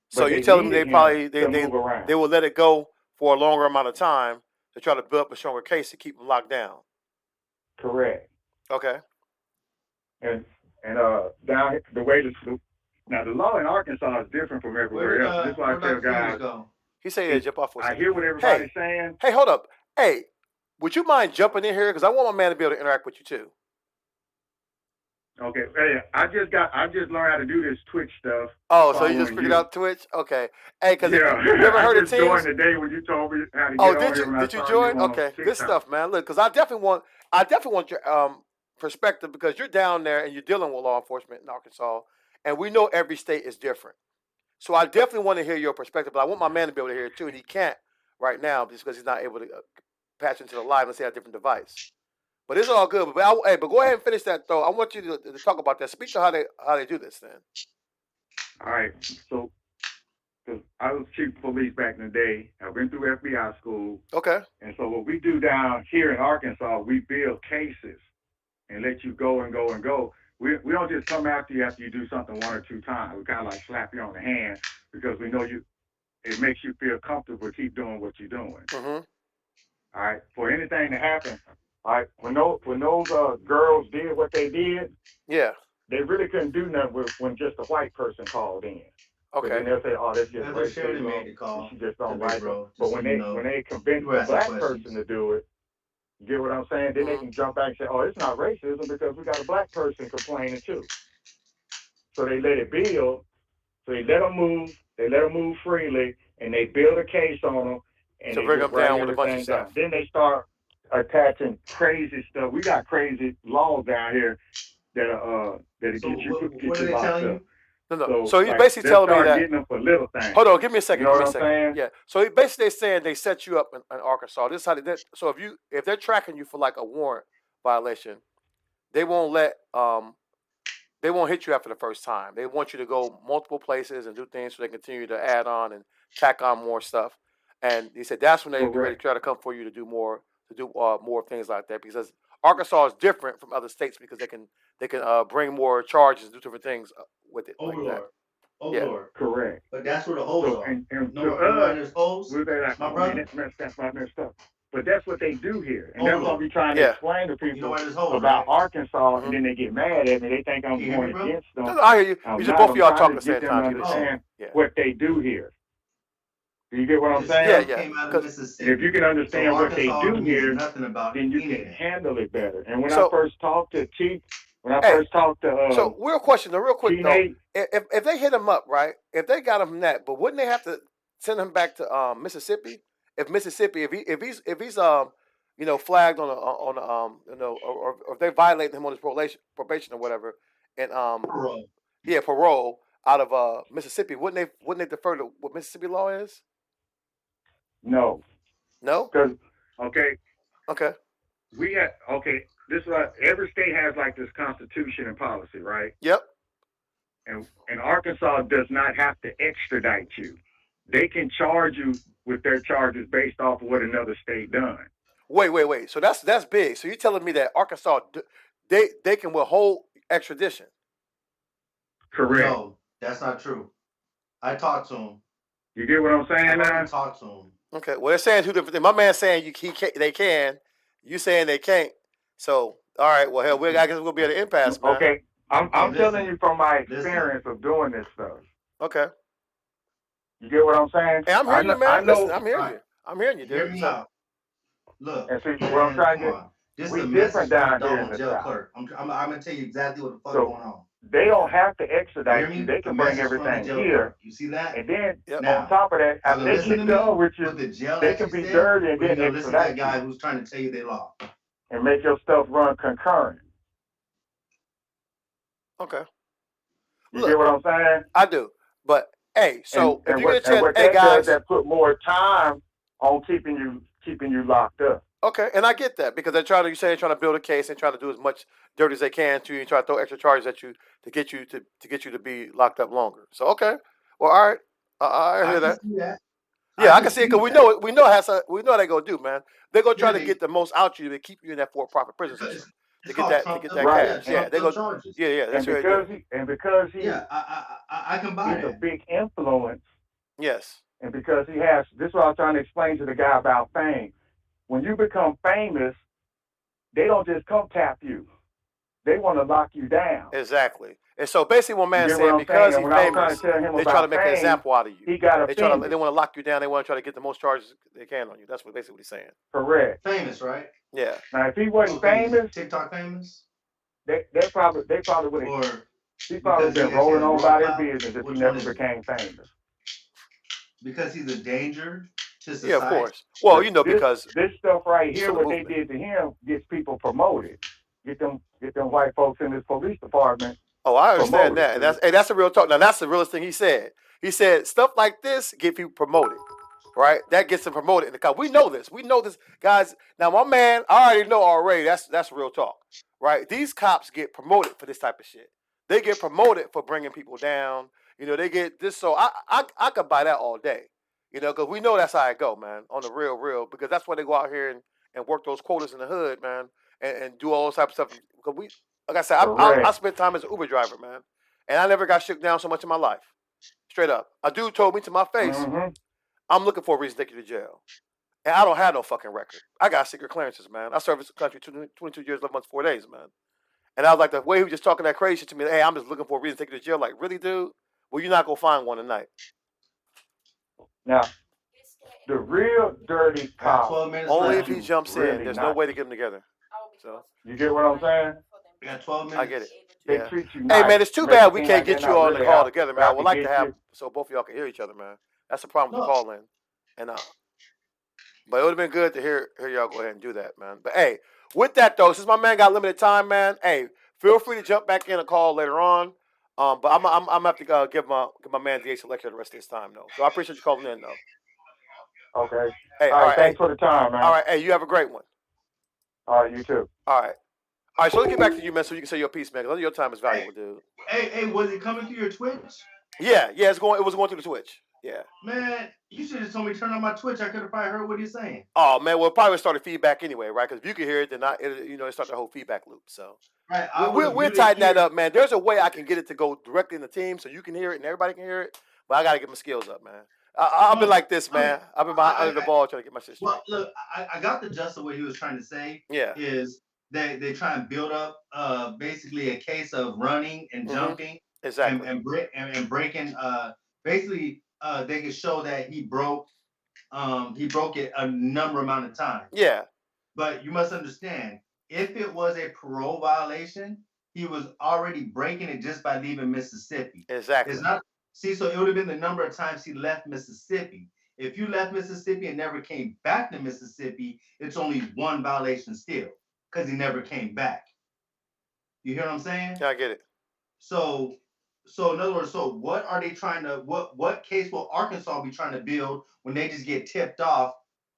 So you tell them they will let it go for a longer amount of time to try to build up a stronger case to keep them locked down. Correct. Okay. And down the way Now the law in Arkansas is different from everywhere else. This is why I tell guys. He said, "Yeah, jump off for a second." I hear what everybody's saying. Hey, hold up. Hey, would you mind jumping in here because I want my man to be able to interact with you too. Okay, hey, I just learned how to do this Twitch stuff. Oh, so you just figured out Twitch? Okay. Hey, because you ever heard of Teams? I just joined the day when you told me how to get on here. Did you join? Okay, good stuff, man. Look, because I definitely want your perspective because you're down there and you're dealing with law enforcement in Arkansas, and we know every state is different. So I definitely want to hear your perspective, but I want my man to be able to hear it too, and he can't right now just because he's not able to patch into the live and see a different device. But it's all good. But go ahead and finish that though. I want you to talk about that. Speak to how they do this then. All right. So, because I was chief of police back in the day, I went through FBI school. Okay. And so what we do down here in Arkansas, we build cases and let you go and go and go. We don't just come after you do something one or two times. We kind of like slap you on the hand because we know it makes you feel comfortable to keep doing what you're doing. Mm-hmm. All right. For anything to happen. All right, when those girls did what they did, they really couldn't do nothing when just a white person called in. Okay. And they'll say, "Oh, that's just racism. She just don't like it." But when they convince a black person to do it, you get what I'm saying? Then they can jump back and say, "Oh, it's not racism because we got a black person complaining too." So they let it build. So they let them move. They let them move freely, and they build a case on them. And to bring them down with a bunch of stuff. Then they start attaching crazy stuff. We got crazy laws down here that get you locked up. No. So he's basically telling me that. Getting them for little things. Hold on, give me a second. You know what I'm saying? Yeah. So basically, they're saying they set you up in Arkansas. This is how they did. So if they're tracking you for like a warrant violation, they won't hit you after the first time. They want you to go multiple places and do things so they continue to add on and tack on more stuff. And he said that's when they ready to try to come for you to do more things like that because Arkansas is different from other states because they can bring more charges, do different things with it. Overlord. Correct. But that's where the holes are. And no, there's holes. We're like, my brother. That's my messed up. But that's what they do here, and that's what we trying to explain to people holes, about Arkansas, and then they get mad at me. They think I'm going against them. No, I hear you. You just both of y'all talking at the same time. Understand what they do here. Do you get what I'm saying? Yeah. If you can understand what they do here, then you can handle it better. And when I first talked to Chief, so real question, real quick though, if they hit him up, right? If they got him from that, but wouldn't they have to send him back to Mississippi? If he's flagged on or if they violate him on his probation or whatever, and parole out of Mississippi, wouldn't they defer to what Mississippi law is? No. Because Okay. This is what every state has like this constitution and policy, right? Yep. And Arkansas does not have to extradite you. They can charge you with their charges based off of what another state done. Wait. So that's big. So you're telling me that Arkansas they can withhold extradition? Correct. No, that's not true. I talked to him. You get what I'm saying now? I talked to him. Okay. Well, they're saying two different things. My man's saying they can. You saying they can't. So all right. Well, hell, I guess we'll be at an impasse, man. Okay. I'm telling you from my experience of doing this stuff. Okay. You get what I'm saying? Hey, I'm hearing you, man. Listen, I'm hearing you. I'm hearing you, dude. Hear me out. Look. And see what I'm trying to do. We different down here in the South. I'm gonna tell you exactly what the fuck is going on. They don't have to extradite you. They can bring everything here. You see that? And then on top of that, after they get done with you, they can be dirty and then extradite listen to that guy who's trying to tell you they lost. And make your stuff run concurrent. Okay. You get what I'm saying? I do. But hey, so if you get a chance, hey guys, that put more time on keeping you locked up. Okay, and I get that because they're trying to build a case and trying to do as much dirt as they can to you and try to throw extra charges at you to get you to be locked up longer. So okay, well all right, I hear that. Yeah, I can see it because we know how they gonna do, man. They're gonna try to get the most out you to keep you in that for-profit prison system to get that cash. Yeah, they go. Yeah, that's right. And because he, I can buy he's a big influence. Yes. And because he has, this is what I was trying to explain to the guy about fame. When you become famous, they don't just come tap you. they want to lock you down. Exactly. And so basically, what man's You get saying, what I'm because saying? he's And when I was famous, trying to tell him they try to about make an fame, example out of you. he got They offended. they want to lock you down. They want to try to get the most charges they can on you. That's basically what he's saying. Correct. Famous, right? Yeah. Now, if he wasn't famous, TikTok famous, they probably would have. or He probably because been he rolling has on world about his clout? business if he Which never one is it? became famous. Because he's a danger to society. Yeah, of course. Well, you know, because this stuff right it's here, for the what they movement. did to him, gets people promoted. Get them white folks in this police department. Oh, I understand promoted. that. And that's the real talk. Now, that's the realest thing he said. He said stuff like this get people promoted, right? That gets them promoted in the cop. We know this. We know this, guys. Now, my man, I already know already. That's real talk, right? These cops get promoted for this type of shit. They get promoted for bringing people down. You know, they get this. So I could buy that all day. You know, because we know that's how it go, man. On the real, because that's why they go out here and work those quotas in the hood, man, and do all those type of stuff. Because we, like I said, I spent time as an Uber driver, man, and I never got shook down so much in my life. Straight up, a dude told me to my face, "I'm looking for a reason to take you to jail," and I don't have no fucking record. I got secret clearances, man. I served this country 22 years, 11 months, 4 days, man. And I was like, the way he was just talking that crazy shit to me, hey, I'm just looking for a reason to take you to jail. Like, really, dude? Well, you're not gonna find one tonight. Now, the real dirty cop. Only if he jumps really in. There's no way to get them together. So you get what I'm saying? We got 12 minutes. I get it. They Yeah. treat you Hey, nice. man, it's too Make bad it we seem can't like they're get you not on the really call out together, man. I to would like get to have you. so both of y'all can hear each other, man. That's the problem with No. the call in. And but it would have been good to hear y'all go ahead and do that, man. But hey, with that though, since my man got limited time, man, hey, feel free to jump back in a call later on. But I'm gonna have to give my man DH lecture the rest of his time though. So I appreciate you calling in though. Okay. Hey, all right. Thanks for the time, man. All right, hey, you have a great one. All right, you too. All right. All right, so let's get back to you, man, so you can say your piece, man, because your time is valuable, dude. Hey, was it coming through your Twitch? Yeah, it was going through the Twitch. Yeah. Man, you should have told me to turn on my Twitch. I could have probably heard what he's saying. Oh man, well, it probably started feedback anyway, right? Because if you can hear it, then it starts the whole feedback loop. So right, we'll tighten that up, man. There's a way I can get it to go directly in the team, so you can hear it and everybody can hear it. But I gotta get my skills up, man. I've been like this, man. I've been under the ball trying to get my shit straight. Well, look, I got the gist of what he was trying to say. Yeah. Is they try and build up basically a case of running and jumping. Exactly. And breaking basically they can show that he broke it a number amount of times. Yeah. But you must understand, if it was a parole violation, he was already breaking it just by leaving Mississippi. Exactly. It's not so it would have been the number of times he left Mississippi. If you left Mississippi and never came back to Mississippi, it's only one violation still, because he never came back. You hear what I'm saying? Yeah, I get it. So in other words, so what are they trying to what case will Arkansas be trying to build when they just get tipped off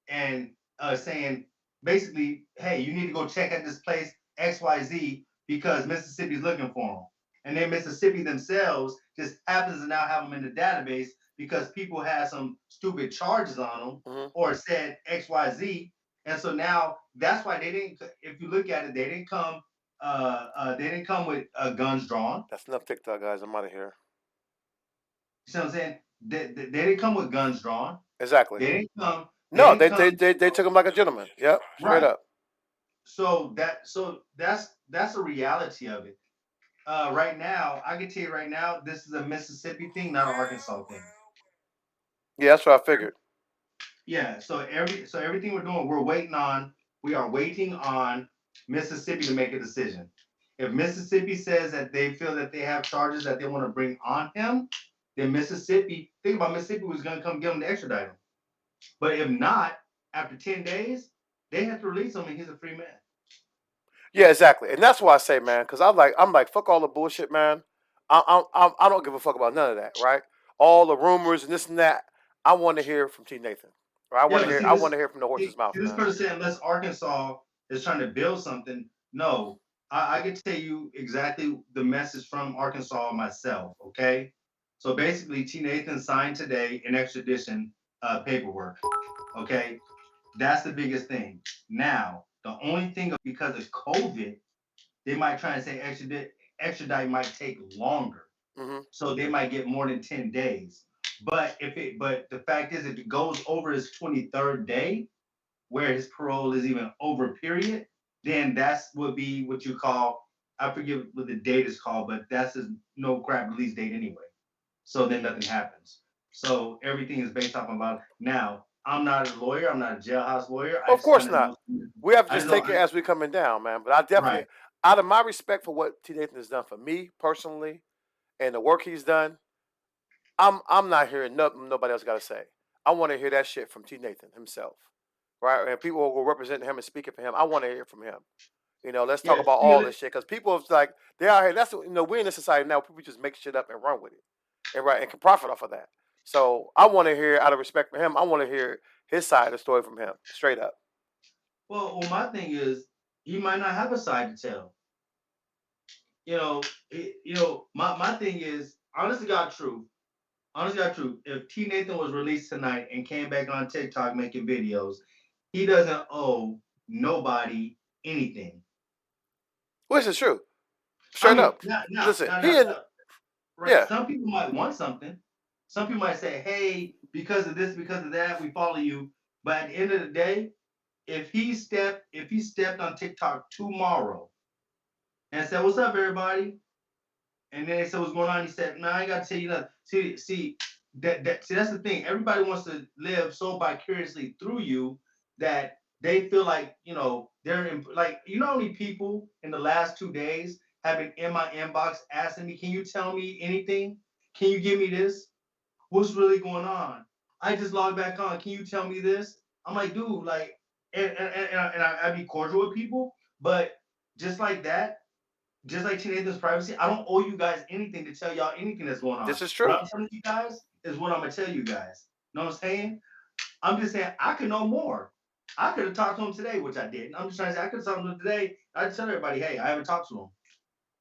and saying basically, hey, you need to go check at this place XYZ because Mississippi's looking for them. And then Mississippi themselves just happens to now have them in the database because people had some stupid charges on them or said XYZ. And so now that's why they didn't, if you look at it, they didn't come with guns drawn. That's enough TikTok, guys. I'm out of here. You see what I'm saying? They didn't come with guns drawn. Exactly. They didn't come. They took him like a gentleman. Yep. Straight up. So that's a reality of it. Right now, I can tell you right now, this is a Mississippi thing, not an Arkansas thing. Yeah, that's what I figured. Yeah. So everything we're doing, we are waiting on Mississippi to make a decision. If Mississippi says that they feel that they have charges that they want to bring on him, then Mississippi was going to come get him to extradite him. But if not, after 10 days, they have to release him and he's a free man. Yeah, exactly. And that's why I say, man, because I'm like, fuck all the bullshit, man. I don't give a fuck about none of that, right? All the rumors and this and that. I want to hear from TNathan. Right? I want to hear from the horse's mouth. This person said, unless Arkansas is trying to build something, no. I can tell you exactly the message from Arkansas myself, okay? So basically, TNathan signed today an extradition paperwork, okay? That's the biggest thing. Now, the only thing, because of COVID, they might try and say extradite might take longer. So they might get more than 10 days. But the fact is, if it goes over his 23rd day, where his parole is even over period, then that's would be what you call I forget what the date is called, but that's his no crap release date anyway. So then nothing happens. So everything is based off about now. I'm not a lawyer. I'm not a jailhouse lawyer. Of course not. We have to just take it as we're coming down, man. But I definitely, Right. out of my respect for what TNathan has done for me personally, and the work he's done, I'm not hearing nothing nobody else got to say. I want to hear that shit from TNathan himself, right? And people who represent him and speaking for him, I want to hear from him. You know, let's talk Yeah, about you know, all this shit because people it's like they out here. That's you know we're in a society now. People just make shit up and run with it, and right and can profit off of that. So I want to hear, out of respect for him, I want to hear his side of the story from him, straight up. well, my thing is he might not have a side to tell. You know, my thing is honestly, God truth. Honestly, God truth. If TNathan was released tonight and came back on TikTok making videos, he doesn't owe nobody anything. Which is true. I Straight mean, up. Listen, right. yeah. Some people might want something. Some people might say, "Hey, because of this, because of that, we follow you." But at the end of the day, if he stepped on TikTok tomorrow and said, "What's up, everybody?" and then they said, "What's going on?" He said, "No, I ain't got to tell you nothing." See that's the thing. Everybody wants to live so vicariously through you that they feel like they're like how many people in the last 2 days have been in my inbox asking me, "Can you tell me anything? Can you give me this? What's really going on? I just logged back on. Can you tell me this?" I'm like, dude, like, I'd be cordial with people, but just like that, just like TNathan's privacy, I don't owe you guys anything to tell y'all anything that's going on. This is true. What I'm telling you guys is what I'm gonna tell you guys. You know what I'm saying? I'm just saying I could know more. I could have talked to him today, which I didn't. I'm just trying to say I could have talked to him today. I'd tell everybody, hey, I haven't talked to him.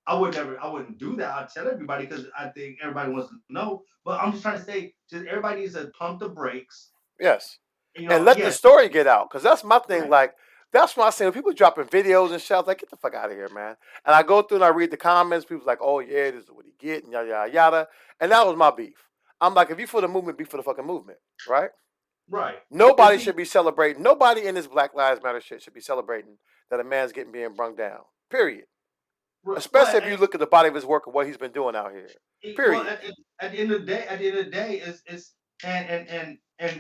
I wouldn't do that. I'd tell everybody because I think everybody wants to know. But I'm just trying to say, just everybody needs to pump the brakes. Yes. And let the story get out. Because that's my thing. Right. Like, that's what I say. When people dropping videos and shit, I was like, get the fuck out of here, man. And I go through and I read the comments. People's like, oh, yeah, this is what he get, and yada, yada, yada. And that was my beef. I'm like, if you for the movement, be for the fucking movement, right? Right. Nobody should be celebrating. Nobody in this Black Lives Matter shit should be celebrating that a man's being brung down. Period. Right. Especially if you look at the body of his work and what he's been doing out here. Period. Well, at the end of the day, it's and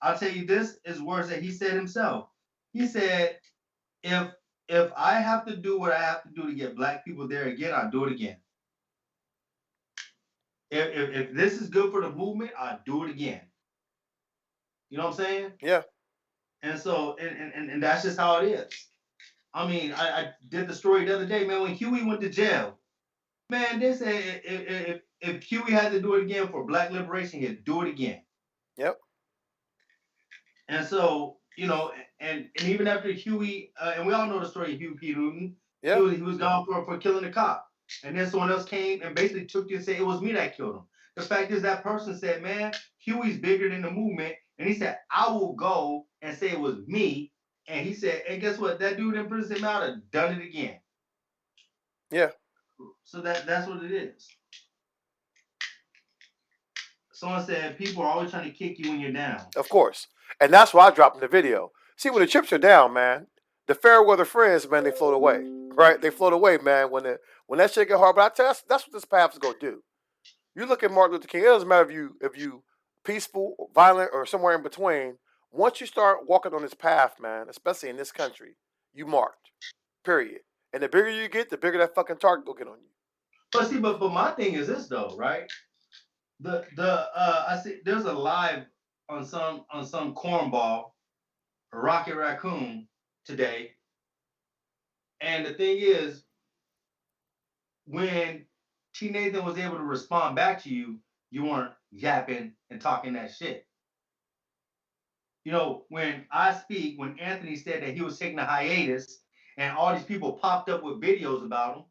I'll tell you this is words that he said himself. He said, if I have to do what I have to do to get black people there again, I'll do it again. If this is good for the movement, I'll do it again. You know what I'm saying? Yeah. And so and that's just how it is. I mean, I did the story the other day, man, when Huey went to jail. Man, they said if Huey had to do it again for black liberation, he'd do it again. Yep. And so, and even after Huey, and we all know the story of Huey P. Newton, he was gone for killing a cop. And then someone else came and basically took you and said, it was me that killed him. The fact is that person said, man, Huey's bigger than the movement. And he said, I will go and say it was me. And he said, and guess what? That dude in prison came out and done it again. Yeah. So that's what it is. Someone said people are always trying to kick you when you're down. Of course. And that's why I dropped in the video. See, when the chips are down, man, the fair weather friends, man, they float away. Right? They float away, man, when that shit get hard. But I tell you, that's what this path is going to do. You look at Martin Luther King, it doesn't matter if you peaceful, or violent, or somewhere in between. Once you start walking on this path, man, especially in this country, you marked. Period. And the bigger you get, the bigger that fucking target will get on you. But see, but my thing is this though, right? I see there's a live on some cornball, Rocket Raccoon today, and the thing is, when TNathan was able to respond back to you, you weren't yapping and talking that shit. When when Anthony said that he was taking a hiatus, and all these people popped up with videos about him.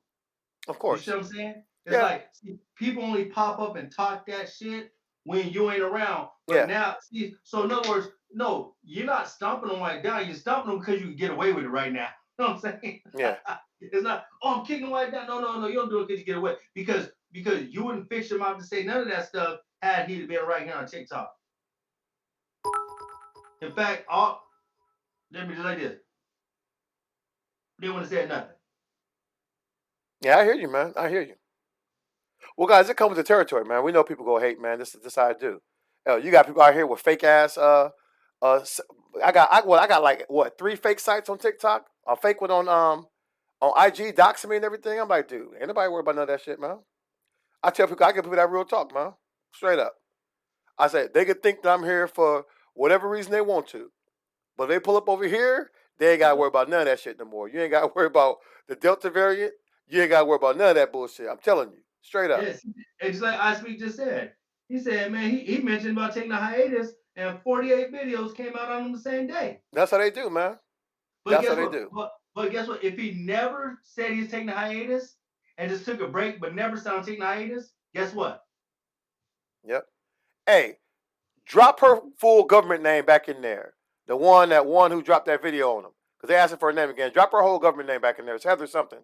Of course. You see what I'm saying? It's like people only pop up and talk that shit when you ain't around. But now, see, so in other words, no, you're not stomping them right down. You're stomping them because you can get away with it right now. You know what I'm saying? Yeah. It's not, oh, I'm kicking them right down. No, you don't do it because you get away. Because you wouldn't fix your mouth to say none of that stuff had he been right here on TikTok. In fact, let me just like this. They wouldn't have said nothing. Yeah, I hear you, man. I hear you. Well, guys, it comes with the territory, man. We know people go hate, man. This how I do. You got people out here with fake ass. I got like what 3 fake sites on TikTok. A fake one on IG, doxing me and everything. I'm like, dude, ain't nobody worried about none of that shit, man. I tell people, I give people that real talk, man. Straight up. I said they could think that I'm here for whatever reason they want to, but if they pull up over here, they ain't got to worry about none of that shit no more. You ain't got to worry about the Delta variant. You ain't got to worry about none of that bullshit. I'm telling you, straight up. Yes, it's like Iceweek just said. He said, man, he mentioned about taking a hiatus, and 48 videos came out on him the same day. That's how they do, man. That's how they do. But guess what? If he never said he's taking a hiatus and just took a break, but never said I'm taking a hiatus, guess what? Yep. Hey, drop her full government name back in there. The one who dropped that video on him. Because they asked her for her name again. Drop her whole government name back in there. It's Heather something.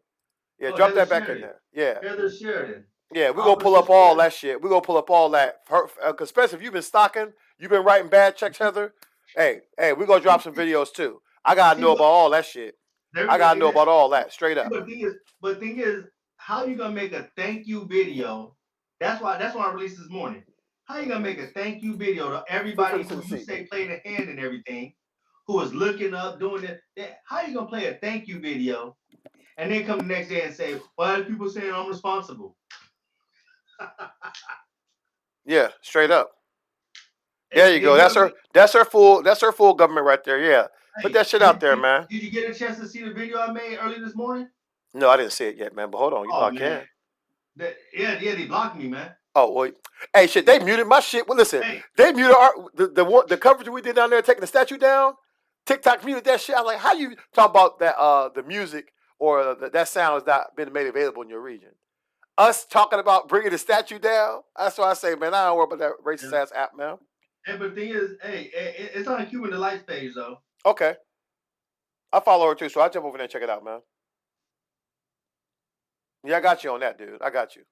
Yeah, drop Heather that back Sheridan. in there. Yeah. Heather Sheridan. Yeah, we're going to pull up all that shit. We're going to pull up all that. Because especially if you've been stalking, you've been writing bad checks, Heather. Hey, we're going to drop some videos too. I got to know about all that shit. I got to know about all that, straight up. But thing is, how you going to make a thank you video? That's why I released this morning. How you going to make a thank you video to everybody who you say played a hand and everything, who was looking up, doing it? How you going to play a thank you video and then come the next day and say, why are people saying I'm responsible? Yeah, straight up. There you go. That's her full government right there. Yeah. Put that shit out there, man. Did you get a chance to see the video I made early this morning? No, I didn't see it yet, man. But hold on, you know I can. They blocked me, man. Oh, well, hey, shit, they muted my shit. Well, listen, they muted the coverage we did down there taking the statue down. TikTok muted that shit. I was like, how you talk about that the music or that sound has not been made available in your region? Us talking about bringing the statue down. That's why I say, man, I don't worry about that racist ass app, man. But the thing is, it's on the Cuban Delights page though. Okay. I follow her too, so I'll jump over there and check it out, man. Yeah, I got you on that, dude. I got you.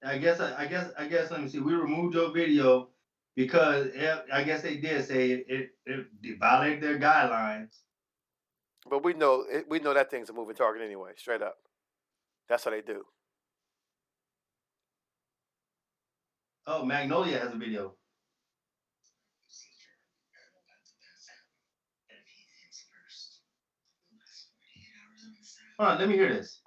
I guess. Let me see. We removed your video because I guess they did say it violated their guidelines. But we know that thing's a moving target anyway. Straight up. That's how they do. Oh, Magnolia has a video. Hold on, let me hear this.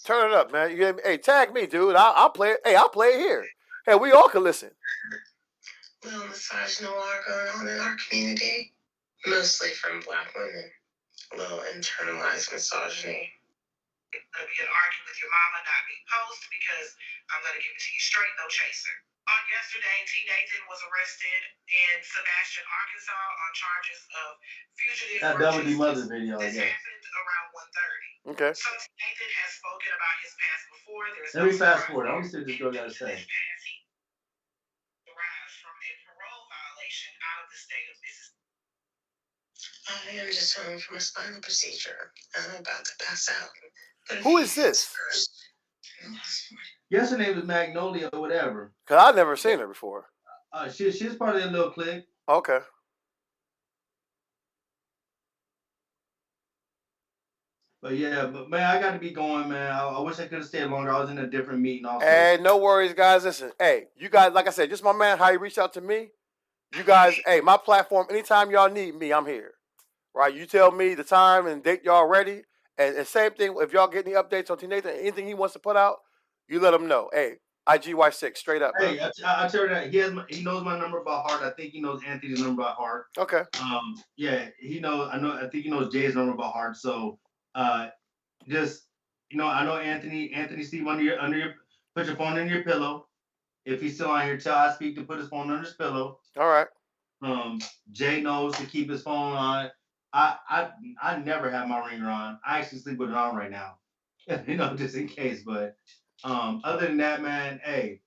Turn it up, man. Hey, tag me, dude. I'll play it. Hey, I'll play it here. Hey, we all can listen. Little misogynoir going on in our community, mostly from Black women. A little internalized misogyny. Could be an argument with your mama, not be post, because I'm going to give it to you straight, no chaser. On yesterday, TNathan was arrested in Sebastian, Arkansas on charges of fugitive that double D mother video. This happened around 1:30. Okay. So TNathan has spoken about his past before. Let me fast forward. I want to see what this girl got to say. Derives from a parole violation out of the state of Mississippi. I am just home from a spinal procedure. I'm about to pass out. Who is this? Yes, her name is Magnolia or whatever. Cause I've never seen her before. She's part of that little clique. Okay. But yeah, man, I got to be going, man. I wish I could have stayed longer. I was in a different meeting also. Hey, no worries, guys. Listen, hey, you guys, like I said, just my man, how you reached out to me. You guys, hey, my platform, anytime y'all need me, I'm here. Right? You tell me the time and date y'all ready. And same thing, if y'all get any updates on TNathan, anything he wants to put out, you let him know. Hey, IGY6, straight up. Hey, I tell you that he knows my number by heart. I think he knows Anthony's number by heart. Okay. Yeah, he knows. I think he knows Jay's number by heart. So, just I know Anthony Steve under your put your phone in your pillow. If he's still on here, tell I speak to put his phone under his pillow. All right. Jay knows to keep his phone on. I never have my ringer on. I actually sleep with it on right now. Just in case. But other than that, man, hey,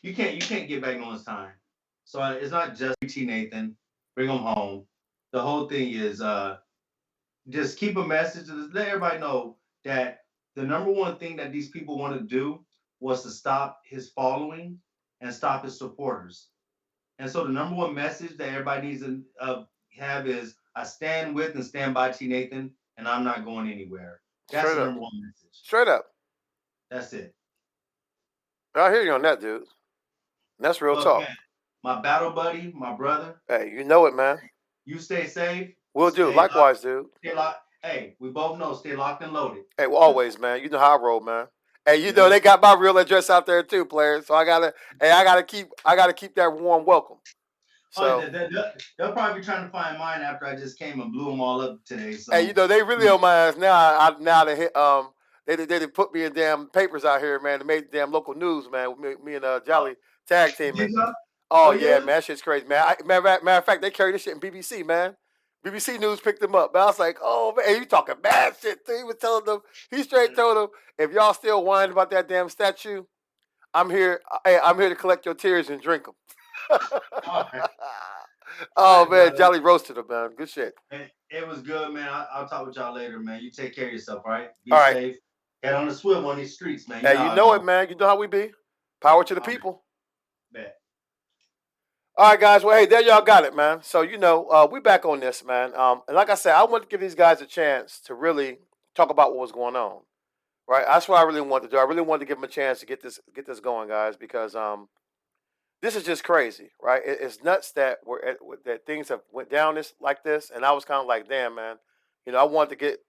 you can't get back no one's time. So it's not just TNathan, bring him home. The whole thing is just keep a message. Let everybody know that the number one thing that these people want to do was to stop his following and stop his supporters. And so the number one message that everybody needs to have is I stand with and stand by TNathan, and I'm not going anywhere. That's Straight the up. number one message. Straight up. That's it. I hear you on that, dude. That's real Look, talk. man, my battle buddy, my brother. Hey, you know it, man. You stay safe. We'll do. Likewise, dude. Stay locked. Hey, we both know. Stay locked and loaded. Hey, well, always, man. You know how I roll, man. Hey, you know they got my real address out there too, players. So I gotta keep that warm welcome. So they'll probably be trying to find mine after I just came and blew them all up today. So hey, you know they really on my ass now. Now they hit they put me in damn papers out here, man. They made damn local news, man. Me and Jolly tag teaming. Oh yeah, man, that shit's crazy, man. Matter of fact, they carry this shit in BBC, man. BBC News picked them up. Man, I was like, oh man, you talking bad shit too. He was telling them, he straight told them, if y'all still whining about that damn statue, I'm here. Hey, I'm here to collect your tears and drink them. Oh man, Jolly roasted him, man. Good shit. It was good, man. I'll talk with y'all later, man. You take care of yourself, all right? Be all right. safe. Head on the swivel on these streets, man. Hey, you know it, man. You know how we be. Power to the people. Bet. All right, guys. Well, hey, there y'all got it, man. So, you know, we back on this, man. And like I said, I want to give these guys a chance to really talk about what was going on, right? That's what I really wanted to do. I really wanted to give them a chance to get this going, guys, because this is just crazy, right? It's nuts that that things have went down like this, and I was kind of like, damn, man. You know, I wanted to get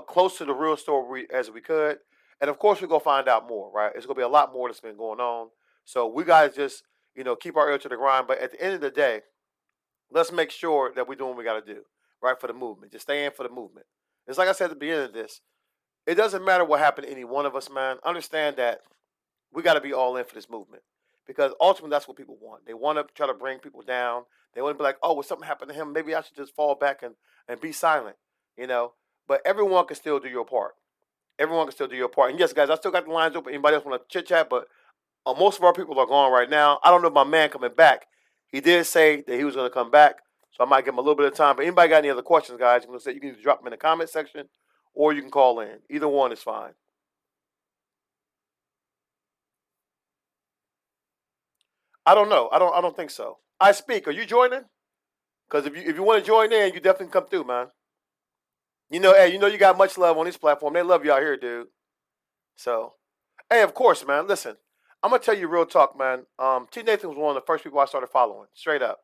close to the real story as we could, and of course, we're gonna find out more, right? It's gonna be a lot more that's been going on. So we gotta just keep our ear to the grind. But at the end of the day, let's make sure that we're doing what we got to do, right, for the movement. Just stay in for the movement. It's like I said at the beginning of this. It doesn't matter what happened to any one of us, man. Understand that we got to be all in for this movement because ultimately that's what people want. They want to try to bring people down. They want to be like, oh, well, something happened to him. Maybe I should just fall back and be silent, But everyone can still do your part. Everyone can still do your part. And yes, guys, I still got the lines open. Anybody else want to chit chat? But most of our people are gone right now. I don't know if my man coming back. He did say that he was going to come back, so I might give him a little bit of time. But anybody got any other questions, guys? You can either drop them in the comment section or you can call in. Either one is fine. I don't know. I don't think so. I speak. Are you joining? Because if you want to join in, you definitely come through, man. Hey, you got much love on this platform. They love you out here, dude. So, hey, of course, man. Listen. I'm gonna tell you real talk, man. TNathan was one of the first people I started following, straight up,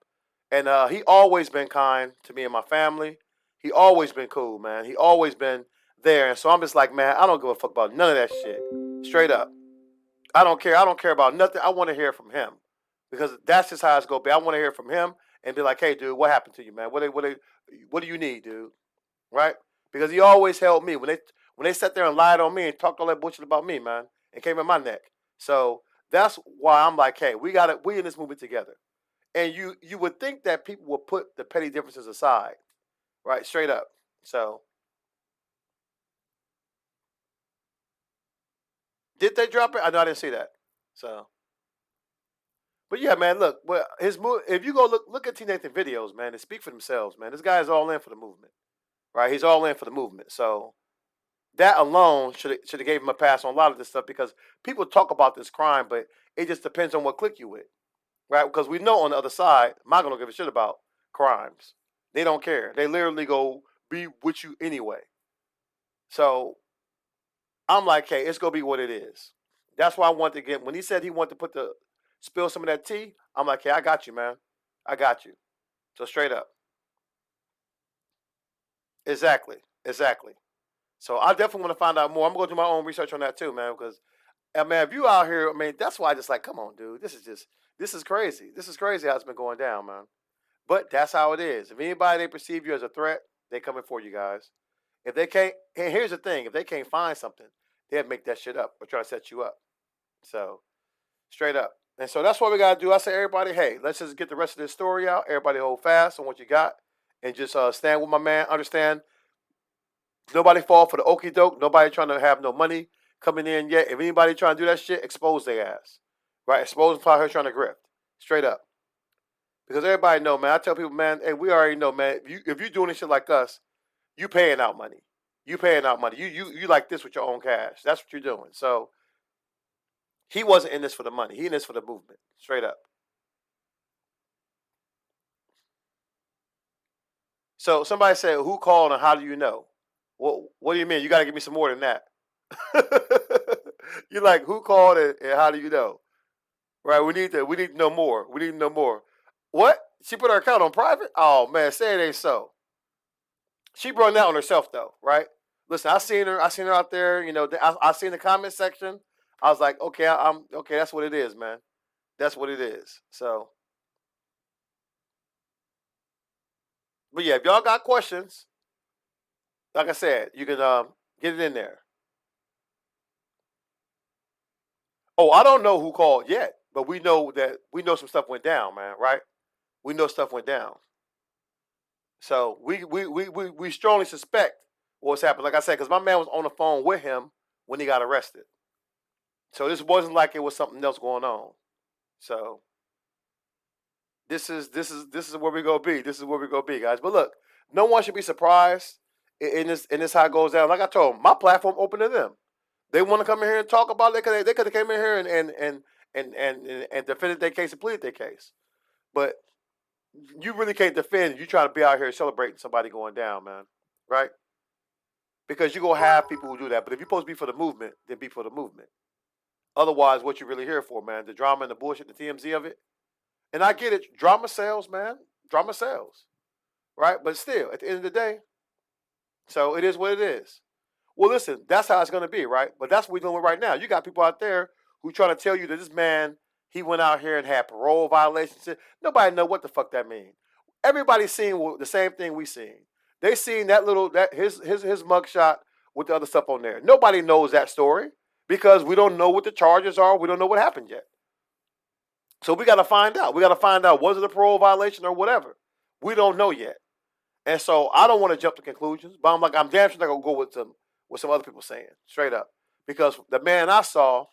and he always been kind to me and my family. He always been cool, man. He always been there, and so I'm just like, man, I don't give a fuck about none of that shit. Straight up, I don't care. I don't care about nothing. I want to hear from him because that's just how it's gonna be. I want to hear from him and be like, hey, dude, what happened to you, man? What do you need, dude? Right? Because he always held me when they sat there and lied on me and talked all that bullshit about me, man, and came in my neck. So that's why I'm like, hey, we in this movement together. And you would think that people would put the petty differences aside, right? Straight up. So did they drop it? I know I didn't see that. So, but yeah, man, look, well, if you go look at TNathan videos, man, they speak for themselves, man. This guy is all in for the movement, right? He's all in for the movement. So that alone should have gave him a pass on a lot of this stuff because people talk about this crime, but it just depends on what clique you with, right? Because we know on the other side, I'm not going to give a shit about crimes. They don't care. They literally go be with you anyway. So I'm like, hey, it's going to be what it is. That's why I wanted to get, when he said he wanted to spill some of that tea, I'm like, hey, I got you, man. I got you. So straight up. Exactly. So I definitely want to find out more. I'm going to do my own research on that too, man, because, man, if you out here, I mean, that's why I just like, come on, dude. This is crazy. This is crazy how it's been going down, man. But that's how it is. If anybody, they perceive you as a threat, they coming for you, guys. If they can't, and here's the thing, if they can't find something, they'll make that shit up or try to set you up. So, straight up. And so that's what we got to do. I say, everybody, hey, let's just get the rest of this story out. Everybody hold fast on what you got and just stand with my man. Understand, nobody fall for the okie doke. Nobody trying to have no money coming in yet. If anybody trying to do that shit, expose their ass. Right? Expose them out here trying to grift. Straight up. Because everybody know, man. I tell people, man, hey, we already know, man. If you doing this shit like us, you paying out money. You paying out money. You like this with your own cash. That's what you're doing. So he wasn't in this for the money. He in this for the movement. Straight up. So somebody said, who called and how do you know? What do you mean? You got to give me some more than that. You're like, who called and how do you know? Right? We need to know more. We need to know more. What? She put her account on private? Oh man, say it ain't so. She brought that on herself though, right? Listen, I seen her out there. You know, I seen the comment section. I was like, okay, I'm okay. That's what it is, man. That's what it is. So, but yeah, if y'all got questions, like I said, you can get it in there. Oh, I don't know who called yet, but we know some stuff went down, man. Right? We know stuff went down. So we strongly suspect what's happened. Like I said, because my man was on the phone with him when he got arrested. So this wasn't like it was something else going on. So this is where we gonna be. This is where we gonna be, guys. But look, no one should be surprised in this how it goes down. Like I told them, my platform open to them. They want to come in here and talk about it. They could have came in here and defended their case and pleaded their case. But you really can't defend. You trying to be out here celebrating somebody going down, man, right? Because you're going to have people who do that. But if you're supposed to be for the movement, then be for the movement. Otherwise, what you really here for, man? The drama and the bullshit, the TMZ of it. And I get it. Drama sells, man. Drama sells, right? But still, at the end of the day, so it is what it is. Well, listen, that's how it's going to be, right? But that's what we're doing right now. You got people out there who trying to tell you that this man, he went out here and had parole violations. Nobody know what the fuck that means. Everybody's seeing the same thing we seen. They seen his mugshot with the other stuff on there. Nobody knows that story because we don't know what the charges are. We don't know what happened yet. So we got to find out. We got to find out, was it a parole violation or whatever? We don't know yet. And so I don't want to jump to conclusions, but I'm damn sure not going to go with some other people saying, straight up. Because the man I saw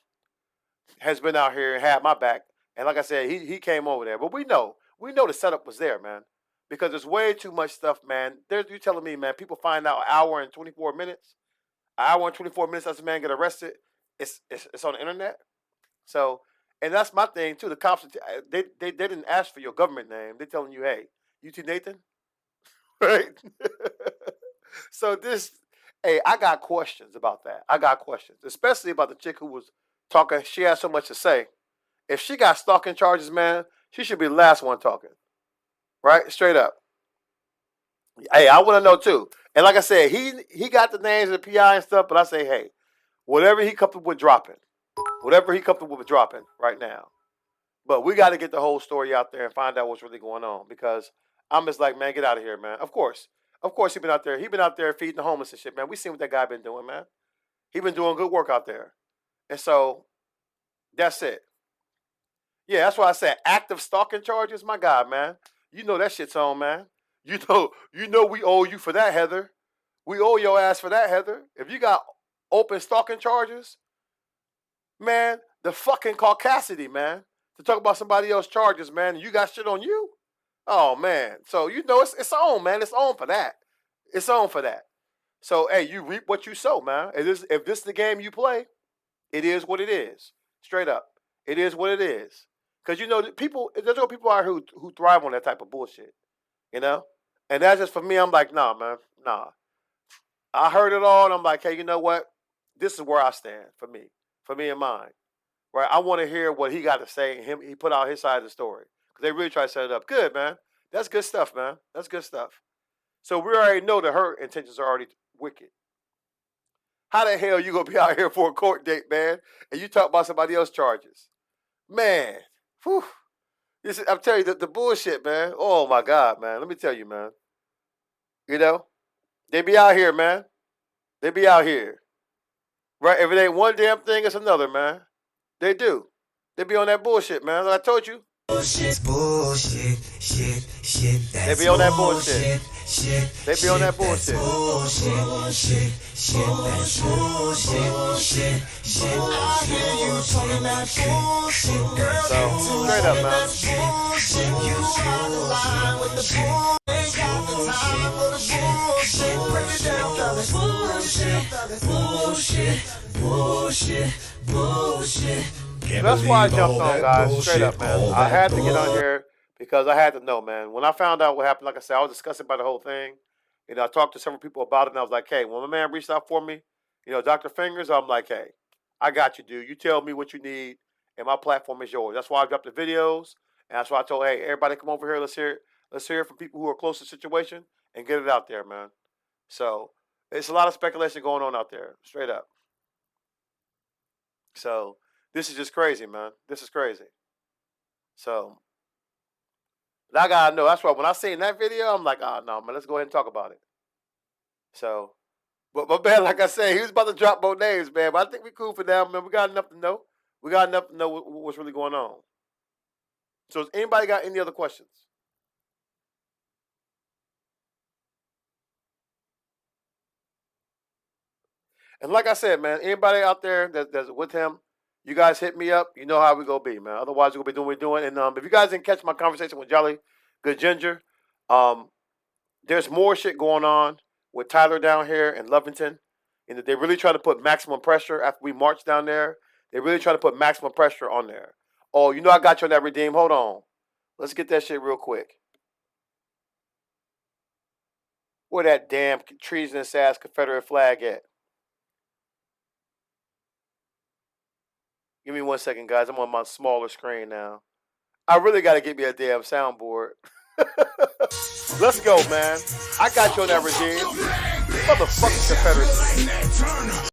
has been out here and had my back. And like I said, he came over there. But we know the setup was there, man. Because there's way too much stuff, man. You telling me, man, people find out an hour and 24 minutes. An hour and 24 minutes after a man get arrested. It's on the internet. So, and that's my thing, too. The cops, they didn't ask for your government name. They're telling you, hey, you TNathan? Right? So hey, I got questions about that. I got questions, especially about the chick who was talking. She had so much to say. If she got stalking charges, man, she should be the last one talking. Right? Straight up. Hey, I want to know, too. And like I said, he got the names of the PI and stuff, but I say, hey, whatever he comfortable with dropping. Whatever he comfortable with dropping right now. But we got to get the whole story out there and find out what's really going on. Because I'm just like, man, get out of here, man. Of course, he been out there. He been out there feeding the homeless and shit, man. We seen what that guy been doing, man. He been doing good work out there. And so, that's it. Yeah, that's why I said active stalking charges. My God, man. You know that shit's on, man. You know we owe you for that, Heather. We owe your ass for that, Heather. If you got open stalking charges, man, the fucking caucasity, man. To talk about somebody else's charges, man, and you got shit on you? Oh, man. So, it's on, man. It's on for that. It's on for that. So, hey, you reap what you sow, man. If this is the game you play, it is what it is. Straight up. It is what it is. Because, there's no people out here who thrive on that type of bullshit. And that's just for me. I'm like, nah, man. Nah. I heard it all, and I'm like, hey, you know what? This is where I stand for me and mine. Right? I want to hear what he got to say. He put out his side of the story. Because they really try to set it up. Good, man. That's good stuff, man. That's good stuff. So we already know that her intentions are already wicked. How the hell you going to be out here for a court date, man, and you talk about somebody else's charges? Man. Whew. I'm telling you, the bullshit, man. Oh, my God, man. Let me tell you, man. They be out here, man. They be out here. Right? If it ain't one damn thing, it's another, man. They do. They be on that bullshit, man. Like I told you. Bullshit. They be on that bullshit. They be on that bullshit. So, straight up, man. That's why I jumped on, guys. Straight up, man. I had to get on here because I had to know, man. When I found out what happened, like I said, I was disgusted by the whole thing. You know, I talked to several people about it, and I was like, hey, when my man reached out for me, you know, DrFingaz, I'm like, hey, I got you, dude. You tell me what you need, and my platform is yours. That's why I dropped the videos, and that's why I told, hey, everybody come over here. Let's hear it from people who are close to the situation and get it out there, man. So it's a lot of speculation going on out there, straight up. So this is just crazy, man. This is crazy. So I gotta know. That's why when I seen that video, I'm like, oh no, man, let's go ahead and talk about it. So, but man, like I said, he was about to drop both names, man. But I think we cool for now, man. We got enough to know. We got enough to know what's really going on. So, has anybody got any other questions? And like I said, man, anybody out there that's with him, you guys hit me up. You know how we gonna be, man. Otherwise, we're gonna be doing what we're doing. And if you guys didn't catch my conversation with Jolly Good Ginger, there's more shit going on with Tyler down here in Lovington. And they really try to put maximum pressure after we march down there. They really try to put maximum pressure on there. Oh, you know I got you on that Redeem. Hold on. Let's get that shit real quick. Where that damn treasonous ass Confederate flag at? Give me 1 second, guys. I'm on my smaller screen now. I really got to get me a damn soundboard. Let's go, man. I got you on that Redeem. Motherfucking Confederacy.